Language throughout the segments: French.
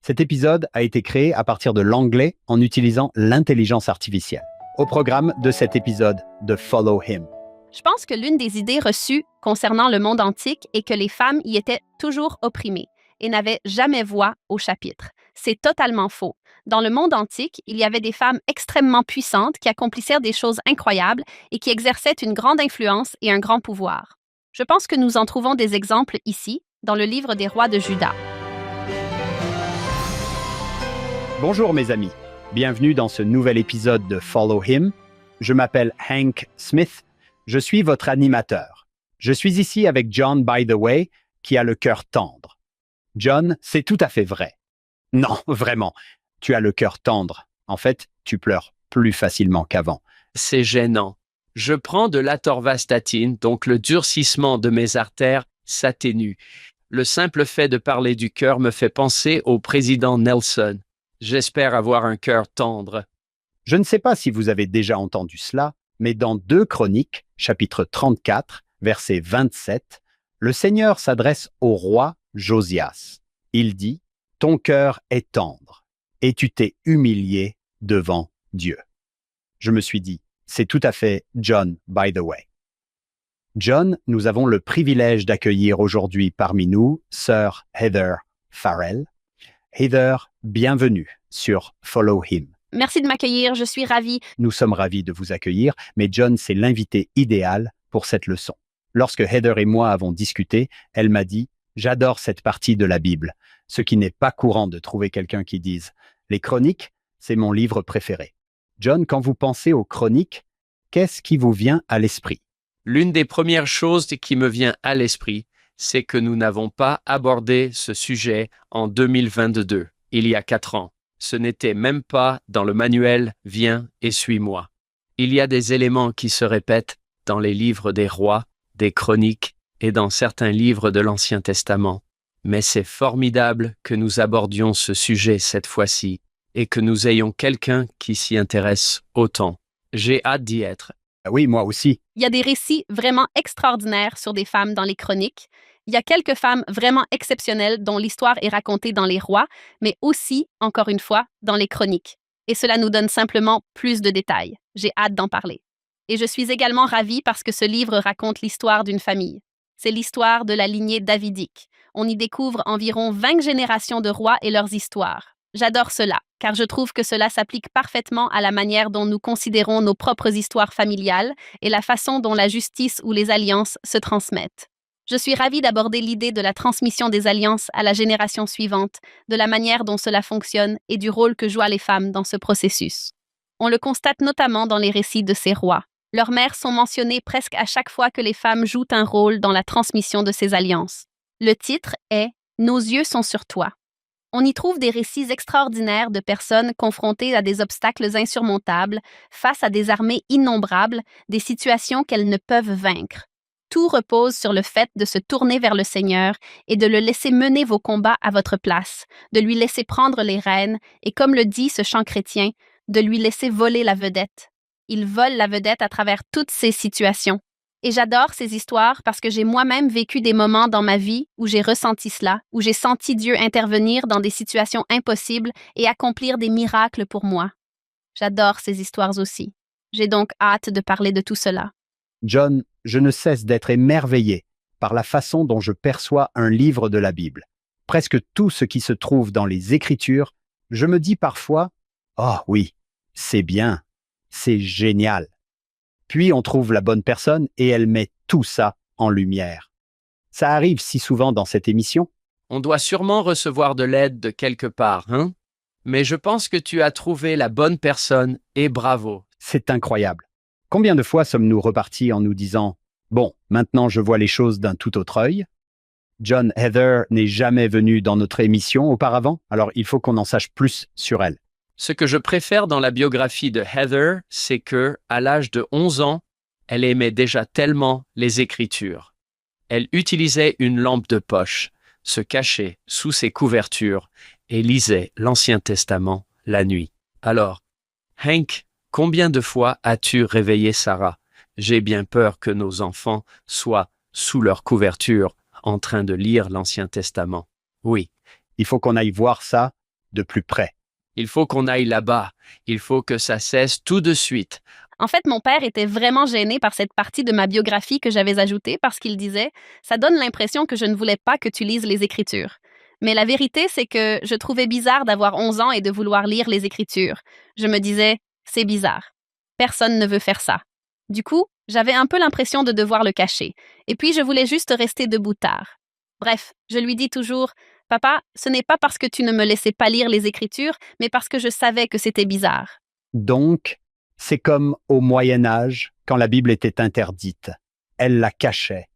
Cet épisode a été créé à partir de l'anglais en utilisant l'intelligence artificielle. Au programme de cet épisode de Follow Him. Je pense que l'une des idées reçues concernant le monde antique est que les femmes y étaient toujours opprimées et n'avaient jamais voix au chapitre. C'est totalement faux. Dans le monde antique, il y avait des femmes extrêmement puissantes qui accomplissaient des choses incroyables et qui exerçaient une grande influence et un grand pouvoir. Je pense que nous en trouvons des exemples ici, dans le livre des rois de Juda. Bonjour mes amis, bienvenue dans ce nouvel épisode de Follow Him. Je m'appelle Hank Smith, je suis votre animateur. Je suis ici avec John By the Way, qui a le cœur tendre. John, c'est tout à fait vrai. Non, vraiment, tu as le cœur tendre. En fait, tu pleures plus facilement qu'avant. C'est gênant. Je prends de l'atorvastatine, donc le durcissement de mes artères s'atténue. Le simple fait de parler du cœur me fait penser au président Nelson. J'espère avoir un cœur tendre. Je ne sais pas si vous avez déjà entendu cela, mais dans 2 Chroniques, chapitre 34, verset 27, le Seigneur s'adresse au roi Josias. Il dit « Ton cœur est tendre, et tu t'es humilié devant Dieu. » Je me suis dit, c'est tout à fait John by the way. John, nous avons le privilège d'accueillir aujourd'hui parmi nous sœur Heather Farrell. Heather, bienvenue sur Follow Him. Merci de m'accueillir, je suis ravie. Nous sommes ravis de vous accueillir, mais John, c'est l'invité idéal pour cette leçon. Lorsque Heather et moi avons discuté, elle m'a dit « J'adore cette partie de la Bible », ce qui n'est pas courant de trouver quelqu'un qui dise « Les Chroniques, c'est mon livre préféré ». John, quand vous pensez aux Chroniques, qu'est-ce qui vous vient à l'esprit? L'une des premières choses qui me vient à l'esprit, c'est que nous n'avons pas abordé ce sujet en 2022, il y a 4 ans. Ce n'était même pas dans le manuel « Viens et suis-moi ». Il y a des éléments qui se répètent dans les livres des rois, des chroniques et dans certains livres de l'Ancien Testament. Mais c'est formidable que nous abordions ce sujet cette fois-ci et que nous ayons quelqu'un qui s'y intéresse autant. J'ai hâte d'y être. Oui, moi aussi. Il y a des récits vraiment extraordinaires sur des femmes dans les chroniques. Il y a quelques femmes vraiment exceptionnelles dont l'histoire est racontée dans les rois, mais aussi, encore une fois, dans les chroniques. Et cela nous donne simplement plus de détails. J'ai hâte d'en parler. Et je suis également ravie parce que ce livre raconte l'histoire d'une famille. C'est l'histoire de la lignée davidique. On y découvre environ 20 générations de rois et leurs histoires. J'adore cela, car je trouve que cela s'applique parfaitement à la manière dont nous considérons nos propres histoires familiales et la façon dont la justice ou les alliances se transmettent. Je suis ravie d'aborder l'idée de la transmission des alliances à la génération suivante, de la manière dont cela fonctionne et du rôle que jouent les femmes dans ce processus. On le constate notamment dans les récits de ces rois. Leurs mères sont mentionnées presque à chaque fois que les femmes jouent un rôle dans la transmission de ces alliances. Le titre est « Nos yeux sont sur toi ». On y trouve des récits extraordinaires de personnes confrontées à des obstacles insurmontables, face à des armées innombrables, des situations qu'elles ne peuvent vaincre. Tout repose sur le fait de se tourner vers le Seigneur et de le laisser mener vos combats à votre place, de lui laisser prendre les rênes et, comme le dit ce chant chrétien, de lui laisser voler la vedette. Il vole la vedette à travers toutes ces situations. Et j'adore ces histoires parce que j'ai moi-même vécu des moments dans ma vie où j'ai ressenti cela, où j'ai senti Dieu intervenir dans des situations impossibles et accomplir des miracles pour moi. J'adore ces histoires aussi. J'ai donc hâte de parler de tout cela. John, je ne cesse d'être émerveillé par la façon dont je perçois un livre de la Bible. Presque tout ce qui se trouve dans les Écritures, je me dis parfois « Oh oui, c'est bien, c'est génial ». Puis on trouve la bonne personne et elle met tout ça en lumière. Ça arrive si souvent dans cette émission. On doit sûrement recevoir de l'aide de quelque part, hein? Mais je pense que tu as trouvé la bonne personne et bravo. C'est incroyable. Combien de fois sommes-nous repartis en nous disant « Bon, maintenant je vois les choses d'un tout autre œil ». John Heather n'est jamais venu dans notre émission auparavant, alors il faut qu'on en sache plus sur elle. Ce que je préfère dans la biographie de Heather, c'est que, à l'âge de 11 ans, elle aimait déjà tellement les Écritures. Elle utilisait une lampe de poche, se cachait sous ses couvertures et lisait l'Ancien Testament la nuit. Alors, Hank, combien de fois as-tu réveillé Sarah? J'ai bien peur que nos enfants soient sous leur couverture en train de lire l'Ancien Testament. Oui. Il faut qu'on aille voir ça de plus près. Il faut qu'on aille là-bas. Il faut que ça cesse tout de suite. En fait, mon père était vraiment gêné par cette partie de ma biographie que j'avais ajoutée parce qu'il disait « Ça donne l'impression que je ne voulais pas que tu lises les Écritures. » Mais la vérité, c'est que je trouvais bizarre d'avoir 11 ans et de vouloir lire les Écritures. Je me disais « C'est bizarre. Personne ne veut faire ça. » Du coup, j'avais un peu l'impression de devoir le cacher. Et puis, je voulais juste rester debout tard. Bref, je lui dis toujours « Papa, ce n'est pas parce que tu ne me laissais pas lire les Écritures, mais parce que je savais que c'était bizarre. » Donc, c'est comme au Moyen Âge, quand la Bible était interdite. Elle la cachait.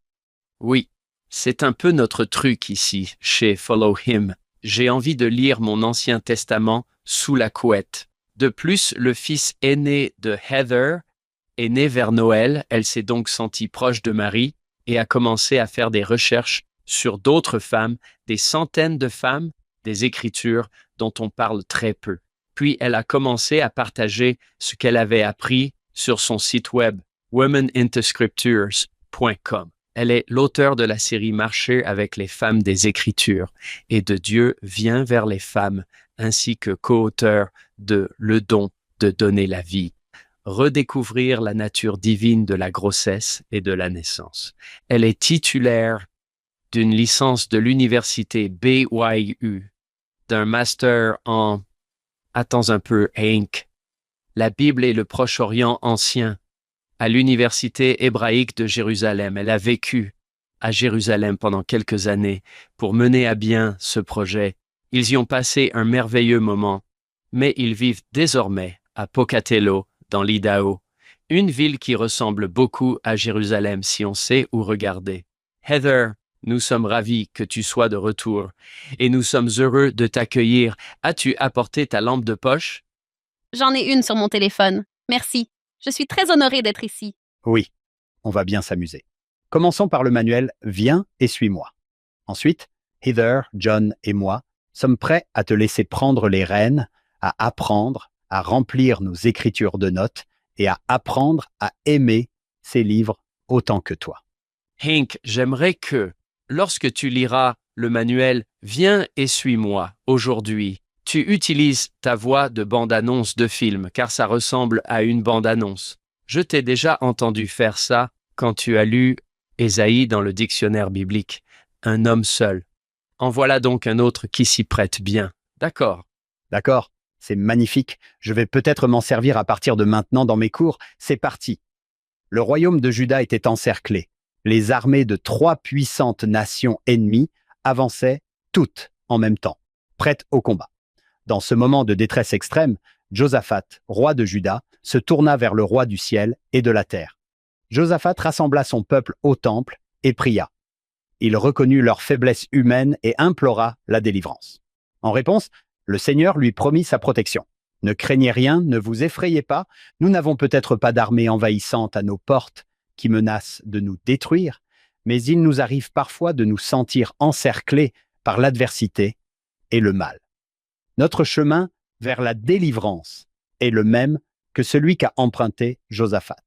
Oui, c'est un peu notre truc ici, chez Follow Him. J'ai envie de lire mon Ancien Testament sous la couette. De plus, le fils aîné de Heather est né vers Noël. Elle s'est donc sentie proche de Marie et a commencé à faire des recherches sur d'autres femmes, des centaines de femmes, des Écritures dont on parle très peu. Puis elle a commencé à partager ce qu'elle avait appris sur son site web womenintoscriptures.com. Elle est l'auteur de la série Marcher avec les femmes des Écritures et de Dieu vient vers les femmes, ainsi que co-auteur de Le don de donner la vie. Redécouvrir la nature divine de la grossesse et de la naissance. Elle est titulaire d'une licence de l'université BYU, d'un master en Attends un peu, Hank. La Bible et le Proche-Orient ancien. À l'université hébraïque de Jérusalem. Elle a vécu à Jérusalem pendant quelques années pour mener à bien ce projet. Ils y ont passé un merveilleux moment, mais ils vivent désormais à Pocatello, dans l'Idaho, une ville qui ressemble beaucoup à Jérusalem si on sait où regarder. Heather, nous sommes ravis que tu sois de retour et nous sommes heureux de t'accueillir. As-tu apporté ta lampe de poche? J'en ai une sur mon téléphone. Merci. Je suis très honorée d'être ici. Oui, on va bien s'amuser. Commençons par le manuel « Viens et suis-moi ». Ensuite, Heather, John et moi sommes prêts à te laisser prendre les rênes, à apprendre, à remplir nos écritures de notes et à apprendre à aimer ces livres autant que toi. Hank, j'aimerais que, lorsque tu liras le manuel « Viens et suis-moi » aujourd'hui, tu utilises ta voix de bande-annonce de film car ça ressemble à une bande-annonce. Je t'ai déjà entendu faire ça quand tu as lu Ésaïe dans le dictionnaire biblique, un homme seul. En voilà donc un autre qui s'y prête bien. D'accord. D'accord, c'est magnifique. Je vais peut-être m'en servir à partir de maintenant dans mes cours. C'est parti. Le royaume de Juda était encerclé. Les armées de 3 puissantes nations ennemies avançaient toutes en même temps, prêtes au combat. Dans ce moment de détresse extrême, Josaphat, roi de Juda, se tourna vers le roi du ciel et de la terre. Josaphat rassembla son peuple au temple et pria. Il reconnut leur faiblesse humaine et implora la délivrance. En réponse, le Seigneur lui promit sa protection. « Ne craignez rien, ne vous effrayez pas, nous n'avons peut-être pas d'armée envahissante à nos portes qui menace de nous détruire, mais il nous arrive parfois de nous sentir encerclés par l'adversité et le mal. Notre chemin vers la délivrance est le même que celui qu'a emprunté Josaphat,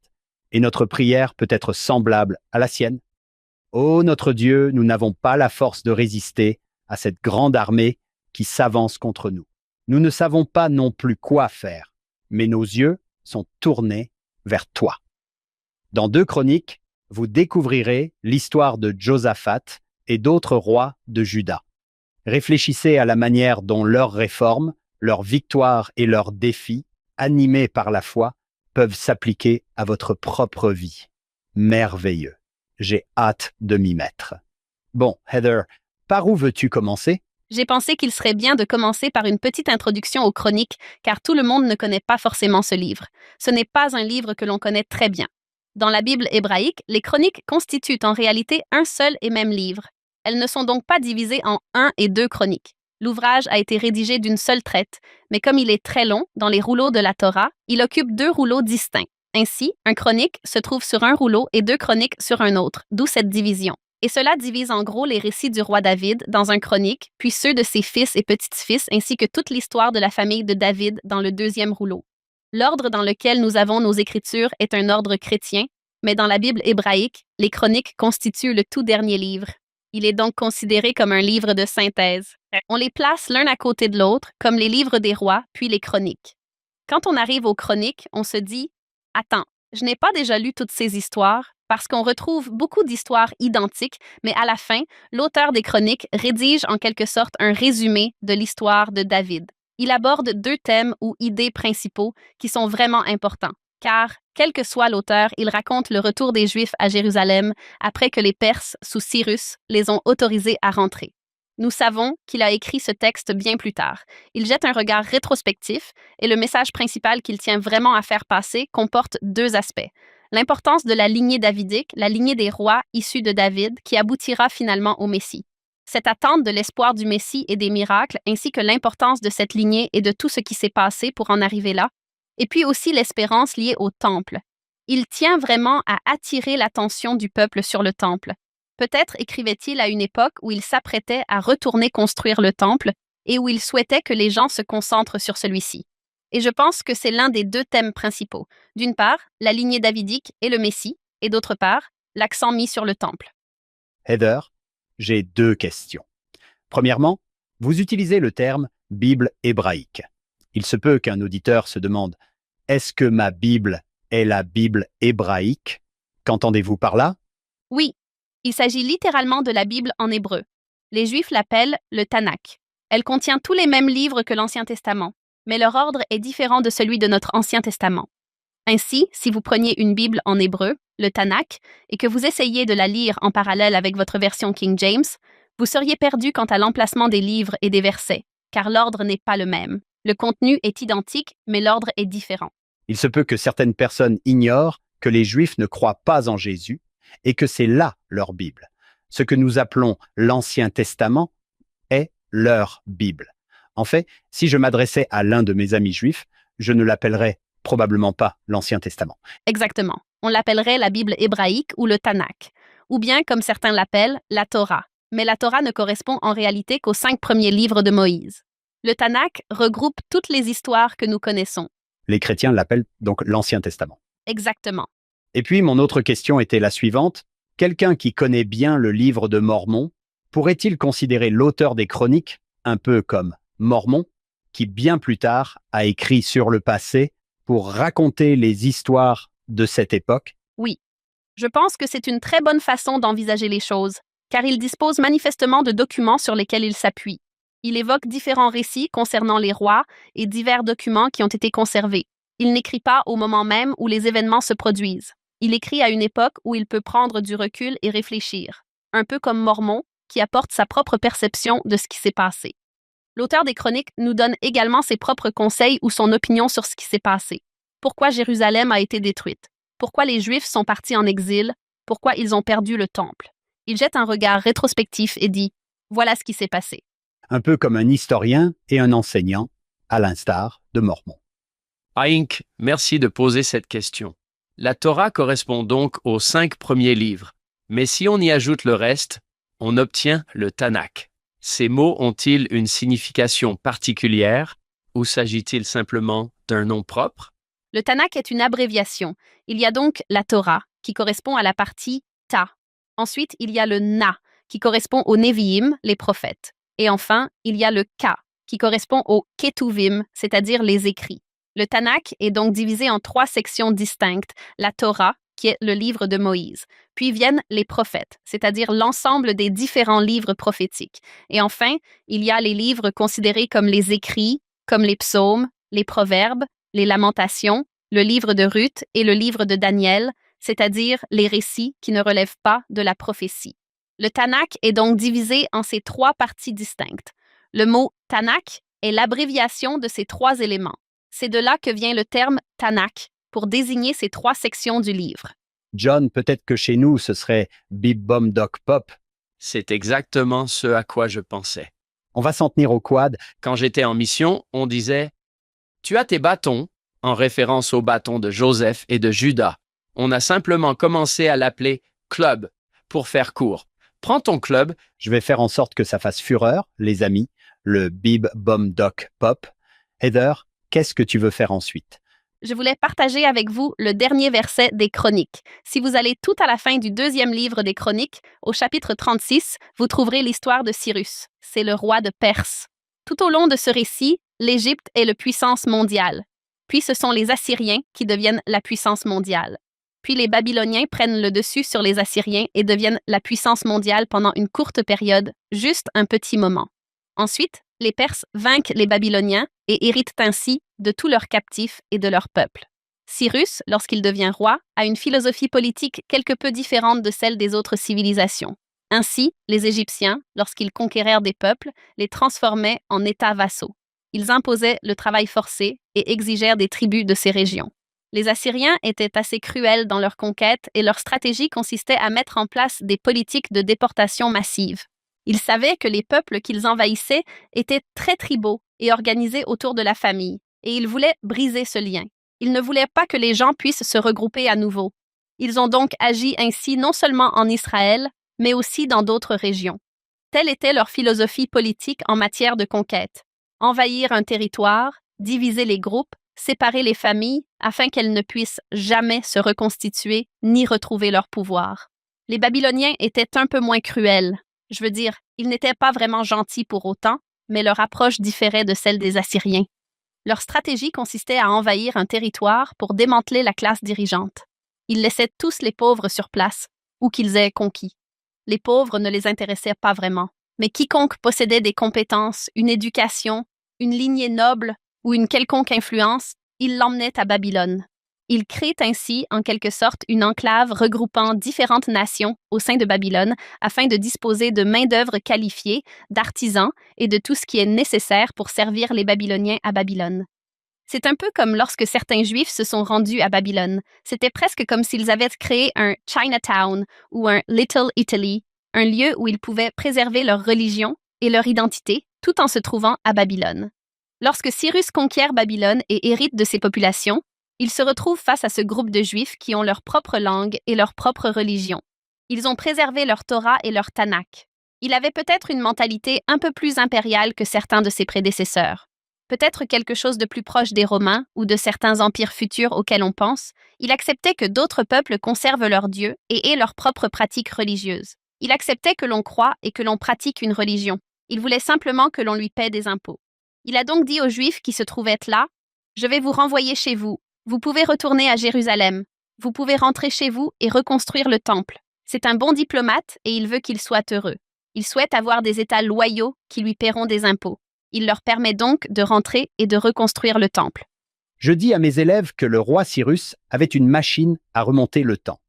et notre prière peut être semblable à la sienne. Ô notre Dieu, nous n'avons pas la force de résister à cette grande armée qui s'avance contre nous. Nous ne savons pas non plus quoi faire, mais nos yeux sont tournés vers toi. » Dans 2 Chroniques, vous découvrirez l'histoire de Josaphat et d'autres rois de Juda. Réfléchissez à la manière dont leurs réformes, leurs victoires et leurs défis, animés par la foi, peuvent s'appliquer à votre propre vie. Merveilleux. J'ai hâte de m'y mettre. Bon, Heather, par où veux-tu commencer? J'ai pensé qu'il serait bien de commencer par une petite introduction aux chroniques, car tout le monde ne connaît pas forcément ce livre. Ce n'est pas un livre que l'on connaît très bien. Dans la Bible hébraïque, les chroniques constituent en réalité un seul et même livre. Elles ne sont donc pas divisées en 1 et 2 chroniques. L'ouvrage a été rédigé d'une seule traite, mais comme il est très long, dans les rouleaux de la Torah, il occupe 2 rouleaux distincts. Ainsi, un chronique se trouve sur un rouleau et 2 chroniques sur un autre, d'où cette division. Et cela divise en gros les récits du roi David dans un chronique, puis ceux de ses fils et petits-fils, ainsi que toute l'histoire de la famille de David dans le 2e rouleau. L'ordre dans lequel nous avons nos écritures est un ordre chrétien, mais dans la Bible hébraïque, les chroniques constituent le tout dernier livre. Il est donc considéré comme un livre de synthèse. On les place l'un à côté de l'autre, comme les livres des rois, puis les chroniques. Quand on arrive aux chroniques, on se dit « Attends, je n'ai pas déjà lu toutes ces histoires » parce qu'on retrouve beaucoup d'histoires identiques, mais à la fin, l'auteur des chroniques rédige en quelque sorte un résumé de l'histoire de David. Il aborde deux thèmes ou idées principaux qui sont vraiment importants, car, quel que soit l'auteur, il raconte le retour des Juifs à Jérusalem après que les Perses, sous Cyrus, les ont autorisés à rentrer. Nous savons qu'il a écrit ce texte bien plus tard. Il jette un regard rétrospectif et le message principal qu'il tient vraiment à faire passer comporte deux aspects. L'importance de la lignée davidique, la lignée des rois issus de David, qui aboutira finalement au Messie. Cette attente de l'espoir du Messie et des miracles, ainsi que l'importance de cette lignée et de tout ce qui s'est passé pour en arriver là, et puis aussi l'espérance liée au temple. Il tient vraiment à attirer l'attention du peuple sur le temple. Peut-être écrivait-il à une époque où il s'apprêtait à retourner construire le temple et où il souhaitait que les gens se concentrent sur celui-ci. Et je pense que c'est l'un des deux thèmes principaux. D'une part, la lignée davidique et le Messie, et d'autre part, l'accent mis sur le temple. Heather, j'ai deux questions. Premièrement, vous utilisez le terme Bible hébraïque. Il se peut qu'un auditeur se demande « Est-ce que ma Bible est la Bible hébraïque ?» Qu'entendez-vous par là? Oui, il s'agit littéralement de la Bible en hébreu. Les Juifs l'appellent le Tanakh. Elle contient tous les mêmes livres que l'Ancien Testament, mais leur ordre est différent de celui de notre Ancien Testament. Ainsi, si vous preniez une Bible en hébreu, le Tanakh, et que vous essayiez de la lire en parallèle avec votre version King James, vous seriez perdu quant à l'emplacement des livres et des versets, car l'ordre n'est pas le même. Le contenu est identique, mais l'ordre est différent. Il se peut que certaines personnes ignorent que les Juifs ne croient pas en Jésus et que c'est là leur Bible. Ce que nous appelons l'Ancien Testament est leur Bible. En fait, si je m'adressais à l'un de mes amis juifs, je ne l'appellerais probablement pas l'Ancien Testament. Exactement. On l'appellerait la Bible hébraïque ou le Tanakh, ou bien, comme certains l'appellent, la Torah. Mais la Torah ne correspond en réalité qu'aux 5 premiers livres de Moïse. Le Tanakh regroupe toutes les histoires que nous connaissons. Les chrétiens l'appellent donc l'Ancien Testament. Exactement. Et puis, mon autre question était la suivante. Quelqu'un qui connaît bien le livre de Mormon, pourrait-il considérer l'auteur des chroniques un peu comme Mormon, qui bien plus tard a écrit sur le passé pour raconter les histoires de cette époque? Oui. Je pense que c'est une très bonne façon d'envisager les choses, car il dispose manifestement de documents sur lesquels il s'appuie. Il évoque différents récits concernant les rois et divers documents qui ont été conservés. Il n'écrit pas au moment même où les événements se produisent. Il écrit à une époque où il peut prendre du recul et réfléchir, un peu comme Mormon, qui apporte sa propre perception de ce qui s'est passé. L'auteur des chroniques nous donne également ses propres conseils ou son opinion sur ce qui s'est passé. Pourquoi Jérusalem a été détruite? Pourquoi les Juifs sont partis en exil? Pourquoi ils ont perdu le temple? Il jette un regard rétrospectif et dit « Voilà ce qui s'est passé ». Un peu comme un historien et un enseignant, à l'instar de Mormon. Aink, merci de poser cette question. La Torah correspond donc aux 5 premiers livres, mais si on y ajoute le reste, on obtient le Tanakh. Ces mots ont-ils une signification particulière ou s'agit-il simplement d'un nom propre? Le Tanakh est une abréviation. Il y a donc la Torah, qui correspond à la partie Ta. Ensuite, il y a le Na, qui correspond aux Nevi'im, les prophètes. Et enfin, il y a le Ka, qui correspond aux Ketuvim, c'est-à-dire les écrits. Le Tanakh est donc divisé en 3 sections distinctes, la Torah, qui est le livre de Moïse. Puis viennent les prophètes, c'est-à-dire l'ensemble des différents livres prophétiques. Et enfin, il y a les livres considérés comme les écrits, comme les psaumes, les proverbes, les lamentations, le livre de Ruth et le livre de Daniel, c'est-à-dire les récits qui ne relèvent pas de la prophétie. Le Tanakh est donc divisé en ces 3 parties distinctes. Le mot Tanakh est l'abréviation de ces 3 éléments. C'est de là que vient le terme Tanakh pour désigner ces 3 sections du livre. John, peut-être que chez nous, ce serait Bib Bom Doc Pop. C'est exactement ce à quoi je pensais. On va s'en tenir au quad. Quand j'étais en mission, on disait « Tu as tes bâtons », en référence aux bâtons de Joseph et de Judas. On a simplement commencé à l'appeler « club » pour faire court. Prends ton club. Je vais faire en sorte que ça fasse fureur, les amis, le Bib Bom Doc Pop. Heather, qu'est-ce que tu veux faire ensuite? je voulais partager avec vous le dernier verset des Chroniques. Si vous allez tout à la fin du deuxième livre des Chroniques, au chapitre 36, vous trouverez l'histoire de Cyrus. C'est le roi de Perse. Tout au long de ce récit, l'Égypte est la puissance mondiale. Puis ce sont les Assyriens qui deviennent la puissance mondiale. Puis les Babyloniens prennent le dessus sur les Assyriens et deviennent la puissance mondiale pendant une courte période, juste un petit moment. Ensuite, les Perses vainquent les Babyloniens et héritent ainsi de tous leurs captifs et de leur peuple. Cyrus, lorsqu'il devient roi, a une philosophie politique quelque peu différente de celle des autres civilisations. Ainsi, les Égyptiens, lorsqu'ils conquérèrent des peuples, les transformaient en États vassaux. Ils imposaient le travail forcé et exigèrent des tribus de ces régions. Les Assyriens étaient assez cruels dans leur conquête et leur stratégie consistait à mettre en place des politiques de déportation massive. Ils savaient que les peuples qu'ils envahissaient étaient très tribaux et organisés autour de la famille, et ils voulaient briser ce lien. Ils ne voulaient pas que les gens puissent se regrouper à nouveau. Ils ont donc agi ainsi non seulement en Israël, mais aussi dans d'autres régions. Telle était leur philosophie politique en matière de conquête. Envahir un territoire, diviser les groupes, séparer les familles afin qu'elles ne puissent jamais se reconstituer ni retrouver leur pouvoir. Les Babyloniens étaient un peu moins cruels. Je veux dire, ils n'étaient pas vraiment gentils pour autant, mais leur approche différait de celle des Assyriens. Leur stratégie consistait à envahir un territoire pour démanteler la classe dirigeante. Ils laissaient tous les pauvres sur place, ou qu'ils aient conquis. Les pauvres ne les intéressaient pas vraiment, mais quiconque possédait des compétences, une éducation, une lignée noble ou une quelconque influence, ils l'emmenaient à Babylone. Ils créent ainsi, en quelque sorte, une enclave regroupant différentes nations au sein de Babylone afin de disposer de main-d'œuvre qualifiée, d'artisans et de tout ce qui est nécessaire pour servir les Babyloniens à Babylone. C'est un peu comme lorsque certains Juifs se sont rendus à Babylone. C'était presque comme s'ils avaient créé un Chinatown ou un Little Italy, un lieu où ils pouvaient préserver leur religion et leur identité tout en se trouvant à Babylone. Lorsque Cyrus conquiert Babylone et hérite de ses populations, il se retrouve face à ce groupe de Juifs qui ont leur propre langue et leur propre religion. Ils ont préservé leur Torah et leur Tanakh. Il avait peut-être une mentalité un peu plus impériale que certains de ses prédécesseurs. Peut-être quelque chose de plus proche des Romains ou de certains empires futurs auxquels on pense, il acceptait que d'autres peuples conservent leurs dieux et aient leurs propres pratiques religieuses. Il acceptait que l'on croie et que l'on pratique une religion. Il voulait simplement que l'on lui paie des impôts. Il a donc dit aux Juifs qui se trouvaient là, « Je vais vous renvoyer chez vous. Vous pouvez retourner à Jérusalem. Vous pouvez rentrer chez vous et reconstruire le temple. C'est un bon diplomate et il veut qu'il soit heureux. Il souhaite avoir des États loyaux qui lui paieront des impôts. Il leur permet donc de rentrer et de reconstruire le temple. » Je dis à mes élèves que le roi Cyrus avait une machine à remonter le temps.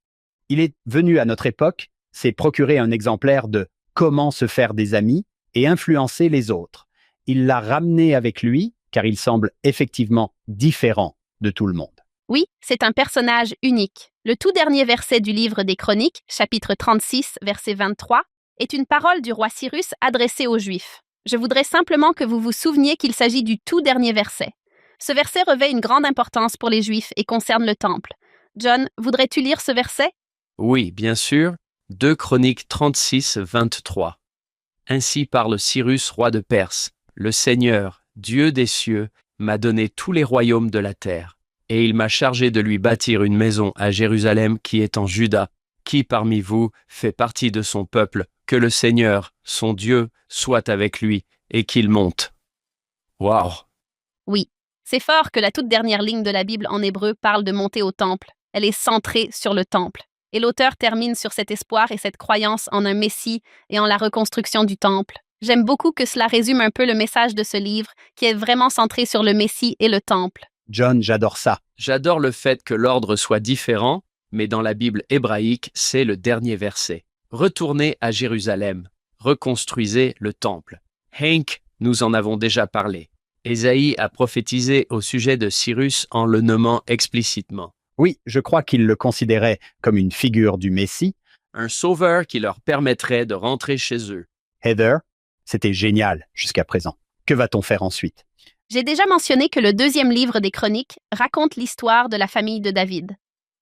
Il est venu à notre époque, s'est procuré un exemplaire de Comment se faire des amis et influencer les autres. Il l'a ramené avec lui, car il semble effectivement différent de tout le monde. Oui, c'est un personnage unique. Le tout dernier verset du livre des Chroniques, chapitre 36, verset 23, est une parole du roi Cyrus adressée aux Juifs. Je voudrais simplement que vous vous souveniez qu'il s'agit du tout dernier verset. Ce verset revêt une grande importance pour les Juifs et concerne le temple. John, voudrais-tu lire ce verset? Oui, bien sûr. 2 Chroniques 36, 23. Ainsi parle Cyrus, roi de Perse. Le Seigneur, Dieu des cieux, m'a donné tous les royaumes de la terre, et il m'a chargé de lui bâtir une maison à Jérusalem qui est en Juda. Qui parmi vous fait partie de son peuple, que le Seigneur, son Dieu, soit avec lui, et qu'il monte. Waouh! Oui, c'est fort que la toute dernière ligne de la Bible en hébreu parle de monter au temple. Elle est centrée sur le temple. Et l'auteur termine sur cet espoir et cette croyance en un Messie et en la reconstruction du temple. J'aime beaucoup que cela résume un peu le message de ce livre, qui est vraiment centré sur le Messie et le temple. John, j'adore ça. J'adore le fait que l'ordre soit différent, mais dans la Bible hébraïque, c'est le dernier verset. Retournez à Jérusalem, reconstruisez le temple. Hank, nous en avons déjà parlé. Ésaïe a prophétisé au sujet de Cyrus en le nommant explicitement. Oui, je crois qu'il le considérait comme une figure du Messie. Un sauveur qui leur permettrait de rentrer chez eux. Heather, c'était génial jusqu'à présent. Que va-t-on faire ensuite? J'ai déjà mentionné que le deuxième livre des Chroniques raconte l'histoire de la famille de David.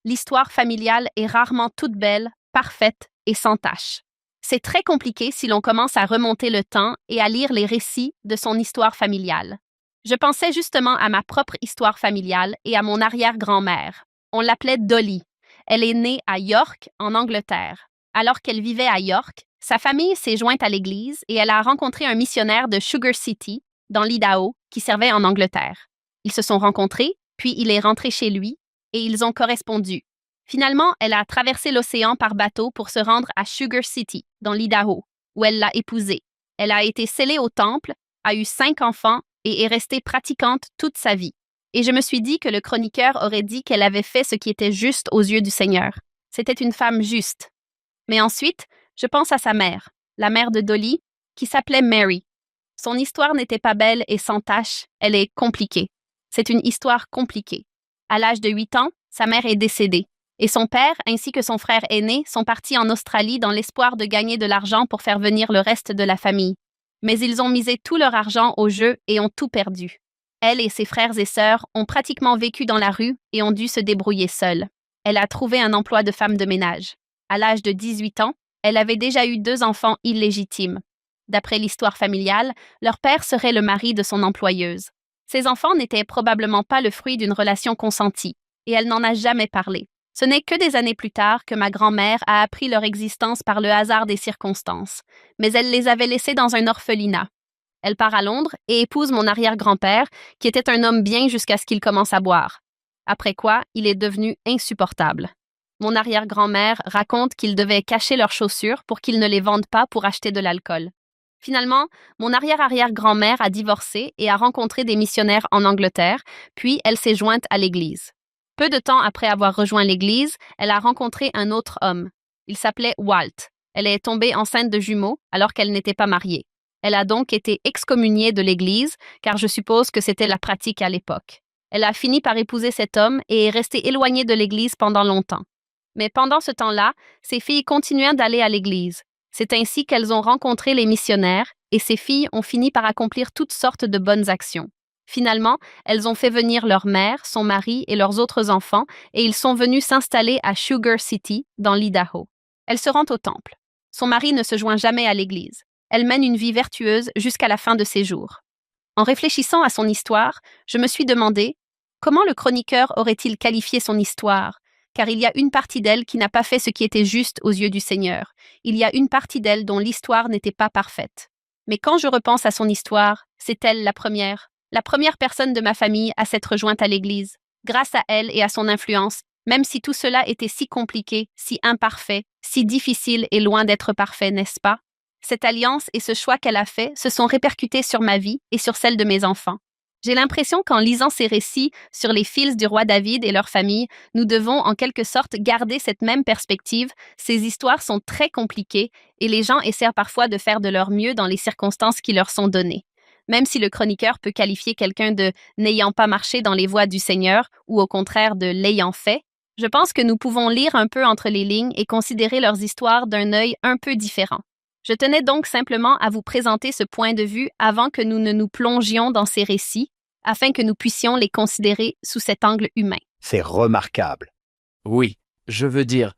L'histoire familiale est rarement toute belle, parfaite et sans tache. C'est très compliqué si l'on commence à remonter le temps et à lire les récits de son histoire familiale. Je pensais justement à ma propre histoire familiale et à mon arrière-grand-mère. On l'appelait Dolly. Elle est née à York, en Angleterre. Alors qu'elle vivait à York, sa famille s'est jointe à l'Église et elle a rencontré un missionnaire de Sugar City, dans l'Idaho, qui servait en Angleterre. Ils se sont rencontrés, puis il est rentré chez lui, et ils ont correspondu. Finalement, elle a traversé l'océan par bateau pour se rendre à Sugar City, dans l'Idaho, où elle l'a épousé. Elle a été scellée au temple, a eu 5 enfants et est restée pratiquante toute sa vie. Et je me suis dit que le chroniqueur aurait dit qu'elle avait fait ce qui était juste aux yeux du Seigneur. C'était une femme juste. Mais ensuite, je pense à sa mère, la mère de Dolly, qui s'appelait Mary. Son histoire n'était pas belle et sans tache, elle est compliquée. C'est une histoire compliquée. À l'âge de 8 ans, sa mère est décédée. Et son père, ainsi que son frère aîné, sont partis en Australie dans l'espoir de gagner de l'argent pour faire venir le reste de la famille. Mais ils ont misé tout leur argent au jeu et ont tout perdu. Elle et ses frères et sœurs ont pratiquement vécu dans la rue et ont dû se débrouiller seules. Elle a trouvé un emploi de femme de ménage. À l'âge de 18 ans, elle avait déjà eu 2 enfants illégitimes. D'après l'histoire familiale, leur père serait le mari de son employeuse. Ces enfants n'étaient probablement pas le fruit d'une relation consentie, et elle n'en a jamais parlé. Ce n'est que des années plus tard que ma grand-mère a appris leur existence par le hasard des circonstances, mais elle les avait laissés dans un orphelinat. Elle part à Londres et épouse mon arrière-grand-père, qui était un homme bien jusqu'à ce qu'il commence à boire. Après quoi, il est devenu insupportable. Mon arrière-grand-mère raconte qu'ils devaient cacher leurs chaussures pour qu'ils ne les vendent pas pour acheter de l'alcool. Finalement, mon arrière-arrière-grand-mère a divorcé et a rencontré des missionnaires en Angleterre, puis elle s'est jointe à l'Église. Peu de temps après avoir rejoint l'Église, elle a rencontré un autre homme. Il s'appelait Walt. Elle est tombée enceinte de jumeaux alors qu'elle n'était pas mariée. Elle a donc été excommuniée de l'Église, car je suppose que c'était la pratique à l'époque. Elle a fini par épouser cet homme et est restée éloignée de l'Église pendant longtemps. Mais pendant ce temps-là, ses filles continuaient d'aller à l'Église. C'est ainsi qu'elles ont rencontré les missionnaires et ces filles ont fini par accomplir toutes sortes de bonnes actions. Finalement, elles ont fait venir leur mère, son mari et leurs autres enfants et ils sont venus s'installer à Sugar City, dans l'Idaho. Elle se rend au temple. Son mari ne se joint jamais à l'Église. Elle mène une vie vertueuse jusqu'à la fin de ses jours. En réfléchissant à son histoire, je me suis demandé comment le chroniqueur aurait-il qualifié son histoire, car il y a une partie d'elle qui n'a pas fait ce qui était juste aux yeux du Seigneur. Il y a une partie d'elle dont l'histoire n'était pas parfaite. Mais quand je repense à son histoire, c'est elle la première personne de ma famille à s'être jointe à l'Église. Grâce à elle et à son influence, même si tout cela était si compliqué, si imparfait, si difficile et loin d'être parfait, n'est-ce pas? Cette alliance et ce choix qu'elle a fait se sont répercutés sur ma vie et sur celle de mes enfants. J'ai l'impression qu'en lisant ces récits sur les fils du roi David et leur famille, nous devons en quelque sorte garder cette même perspective. Ces histoires sont très compliquées et les gens essaient parfois de faire de leur mieux dans les circonstances qui leur sont données. Même si le chroniqueur peut qualifier quelqu'un de n'ayant pas marché dans les voies du Seigneur ou au contraire de l'ayant fait, je pense que nous pouvons lire un peu entre les lignes et considérer leurs histoires d'un œil un peu différent. Je tenais donc simplement à vous présenter ce point de vue avant que nous ne nous plongions dans ces récits, afin que nous puissions les considérer sous cet angle humain. C'est remarquable. Oui, je veux dire,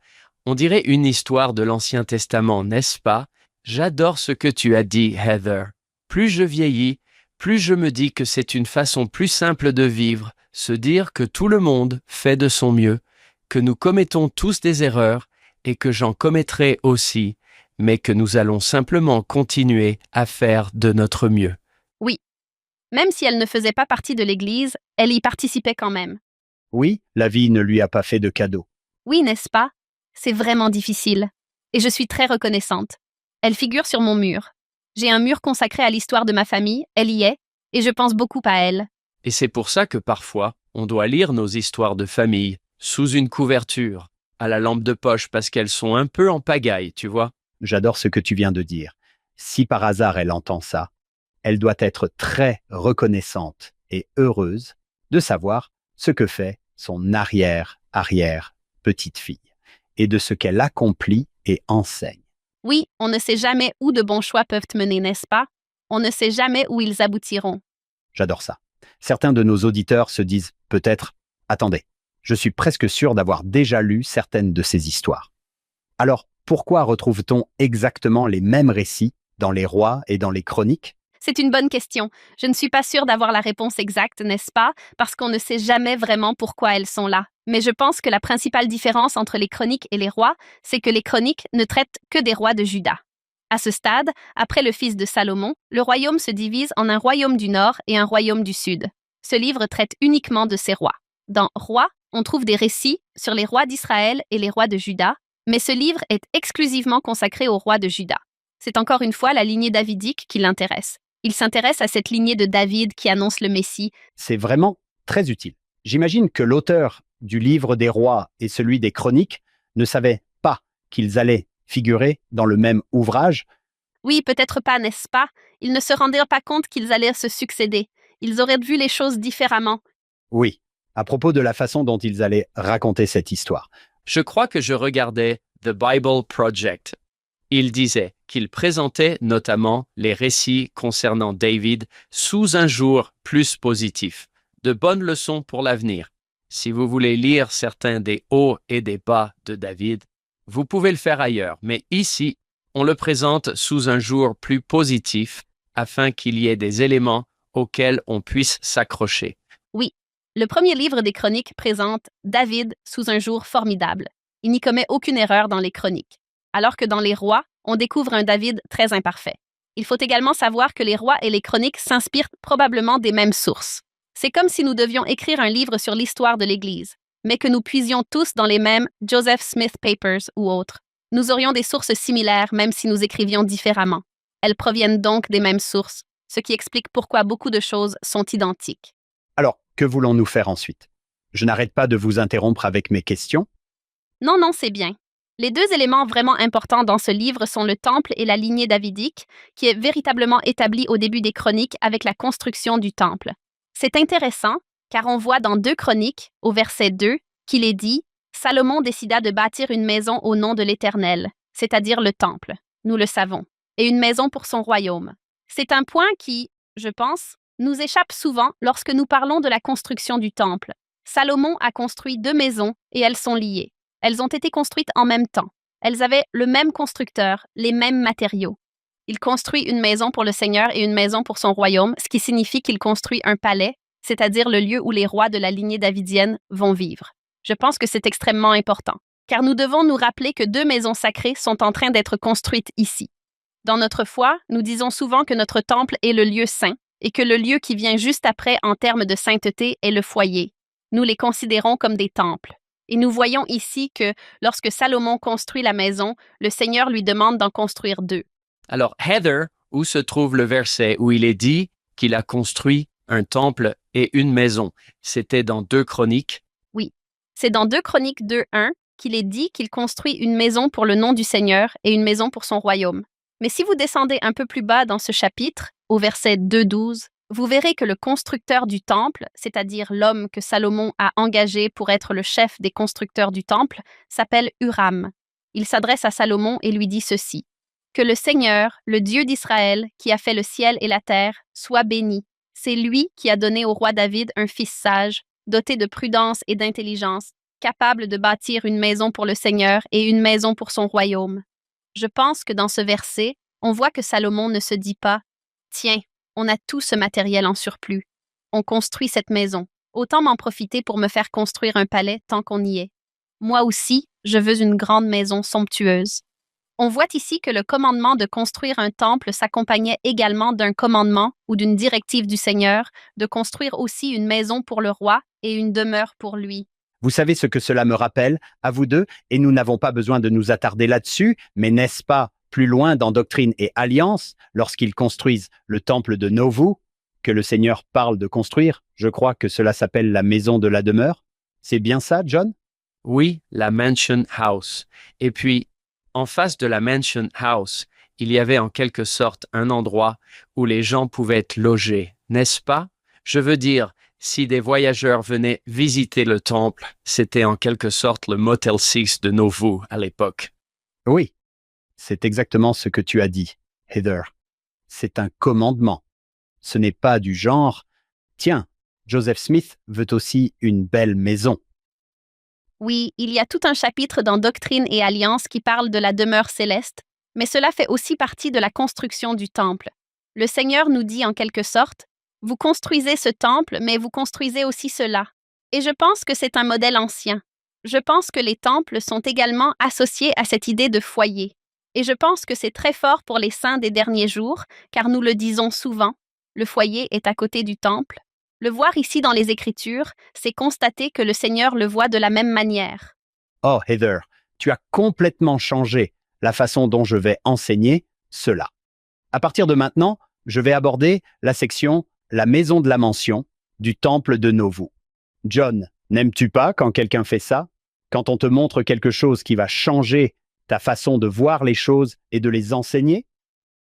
on dirait une histoire de l'Ancien Testament, n'est-ce pas? J'adore ce que tu as dit, Heather. Plus je vieillis, plus je me dis que c'est une façon plus simple de vivre, se dire que tout le monde fait de son mieux, que nous commettons tous des erreurs et que j'en commettrai aussi, mais que nous allons simplement continuer à faire de notre mieux. Oui. Même si elle ne faisait pas partie de l'Église, elle y participait quand même. Oui, la vie ne lui a pas fait de cadeau. Oui, n'est-ce pas? C'est vraiment difficile. Et je suis très reconnaissante. Elle figure sur mon mur. J'ai un mur consacré à l'histoire de ma famille, elle y est, et je pense beaucoup à elle. Et c'est pour ça que parfois, on doit lire nos histoires de famille, sous une couverture, à la lampe de poche parce qu'elles sont un peu en pagaille, tu vois. J'adore ce que tu viens de dire. Si par hasard elle entend ça, elle doit être très reconnaissante et heureuse de savoir ce que fait son arrière-petite-fille et de ce qu'elle accomplit et enseigne. Oui, on ne sait jamais où de bons choix peuvent mener, n'est-ce pas? On ne sait jamais où ils aboutiront. J'adore ça. Certains de nos auditeurs se disent peut-être « Attendez, je suis presque sûr d'avoir déjà lu certaines de ces histoires. » Alors, pourquoi retrouve-t-on exactement les mêmes récits dans les rois et dans les chroniques? C'est une bonne question. Je ne suis pas sûre d'avoir la réponse exacte, n'est-ce pas? Parce qu'on ne sait jamais vraiment pourquoi elles sont là. Mais je pense que la principale différence entre les chroniques et les rois, c'est que les chroniques ne traitent que des rois de Juda. À ce stade, après le fils de Salomon, le royaume se divise en un royaume du nord et un royaume du sud. Ce livre traite uniquement de ces rois. Dans Rois, on trouve des récits sur les rois d'Israël et les rois de Juda, mais ce livre est exclusivement consacré aux rois de Juda. C'est encore une fois la lignée davidique qui l'intéresse. Il s'intéresse à cette lignée de David qui annonce le Messie. C'est vraiment très utile. J'imagine que l'auteur du livre des rois et celui des chroniques ne savaient pas qu'ils allaient figurer dans le même ouvrage. Oui, peut-être pas, n'est-ce pas? Ils ne se rendirent pas compte qu'ils allaient se succéder. Ils auraient vu les choses différemment. Oui, à propos de la façon dont ils allaient raconter cette histoire. Je crois que je regardais The Bible Project. Il disait qu'il présentait notamment les récits concernant David sous un jour plus positif. De bonnes leçons pour l'avenir. Si vous voulez lire certains des hauts et des bas de David, vous pouvez le faire ailleurs, mais ici, on le présente sous un jour plus positif afin qu'il y ait des éléments auxquels on puisse s'accrocher. Oui, le premier livre des Chroniques présente David sous un jour formidable. Il n'y commet aucune erreur dans les Chroniques. Alors que dans les Rois, on découvre un David très imparfait. Il faut également savoir que les Rois et les Chroniques s'inspirent probablement des mêmes sources. C'est comme si nous devions écrire un livre sur l'histoire de l'Église, mais que nous puisions tous dans les mêmes Joseph Smith Papers ou autres. Nous aurions des sources similaires même si nous écrivions différemment. Elles proviennent donc des mêmes sources, ce qui explique pourquoi beaucoup de choses sont identiques. Alors, que voulons-nous faire ensuite? Je n'arrête pas de vous interrompre avec mes questions. Non, c'est bien. Les deux éléments vraiment importants dans ce livre sont le temple et la lignée davidique, qui est véritablement établie au début des Chroniques avec la construction du temple. C'est intéressant, car on voit dans 2 Chroniques, au verset 2, qu'il est dit « Salomon décida de bâtir une maison au nom de l'Éternel, c'est-à-dire le temple, nous le savons, et une maison pour son royaume. » C'est un point qui, je pense, nous échappe souvent lorsque nous parlons de la construction du temple. Salomon a construit 2 maisons et elles sont liées. Elles ont été construites en même temps. Elles avaient le même constructeur, les mêmes matériaux. Il construit une maison pour le Seigneur et une maison pour son royaume, ce qui signifie qu'il construit un palais, c'est-à-dire le lieu où les rois de la lignée davidienne vont vivre. Je pense que c'est extrêmement important, car nous devons nous rappeler que 2 maisons sacrées sont en train d'être construites ici. Dans notre foi, nous disons souvent que notre temple est le lieu saint et que le lieu qui vient juste après en termes de sainteté est le foyer. Nous les considérons comme des temples. Et nous voyons ici que lorsque Salomon construit la maison, le Seigneur lui demande d'en construire 2. Alors, Heather, où se trouve le verset où il est dit qu'il a construit un temple et une maison? C'était dans 2 Chroniques. Oui, c'est dans 2 Chroniques 2:1 qu'il est dit qu'il construit une maison pour le nom du Seigneur et une maison pour son royaume. Mais si vous descendez un peu plus bas dans ce chapitre, au verset 2:12, vous verrez que le constructeur du temple, c'est-à-dire l'homme que Salomon a engagé pour être le chef des constructeurs du temple, s'appelle Huram. Il s'adresse à Salomon et lui dit ceci: « Que le Seigneur, le Dieu d'Israël, qui a fait le ciel et la terre, soit béni. C'est lui qui a donné au roi David un fils sage, doté de prudence et d'intelligence, capable de bâtir une maison pour le Seigneur et une maison pour son royaume. » Je pense que dans ce verset, on voit que Salomon ne se dit pas « Tiens, on a tout ce matériel en surplus. On construit cette maison. Autant m'en profiter pour me faire construire un palais tant qu'on y est. Moi aussi, je veux une grande maison somptueuse. » On voit ici que le commandement de construire un temple s'accompagnait également d'un commandement ou d'une directive du Seigneur de construire aussi une maison pour le roi et une demeure pour lui. Vous savez ce que cela me rappelle, à vous deux, et nous n'avons pas besoin de nous attarder là-dessus, mais n'est-ce pas plus loin dans Doctrine et Alliance, lorsqu'ils construisent le temple de Nauvoo, que le Seigneur parle de construire? Je crois que cela s'appelle la maison de la demeure. C'est bien ça, John? Oui, la Mansion House. Et puis, en face de la Mansion House, il y avait en quelque sorte un endroit où les gens pouvaient être logés, n'est-ce pas? Je veux dire, si des voyageurs venaient visiter le temple, c'était en quelque sorte le Motel 6 de Nauvoo à l'époque. Oui, c'est exactement ce que tu as dit, Heather. C'est un commandement. Ce n'est pas du genre « Tiens, Joseph Smith veut aussi une belle maison. » Oui, il y a tout un chapitre dans Doctrine et Alliance qui parle de la demeure céleste, mais cela fait aussi partie de la construction du temple. Le Seigneur nous dit en quelque sorte, « Vous construisez ce temple, mais vous construisez aussi cela. » Et je pense que c'est un modèle ancien. Je pense que les temples sont également associés à cette idée de foyer. Et je pense que c'est très fort pour les saints des derniers jours, car nous le disons souvent, le foyer est à côté du temple. Le voir ici dans les Écritures, c'est constater que le Seigneur le voit de la même manière. Oh Heather, tu as complètement changé la façon dont je vais enseigner cela. À partir de maintenant, je vais aborder la section « La maison de la mention » du temple de Nauvoo. John, n'aimes-tu pas quand quelqu'un fait ça? Quand on te montre quelque chose qui va changer ta façon de voir les choses et de les enseigner?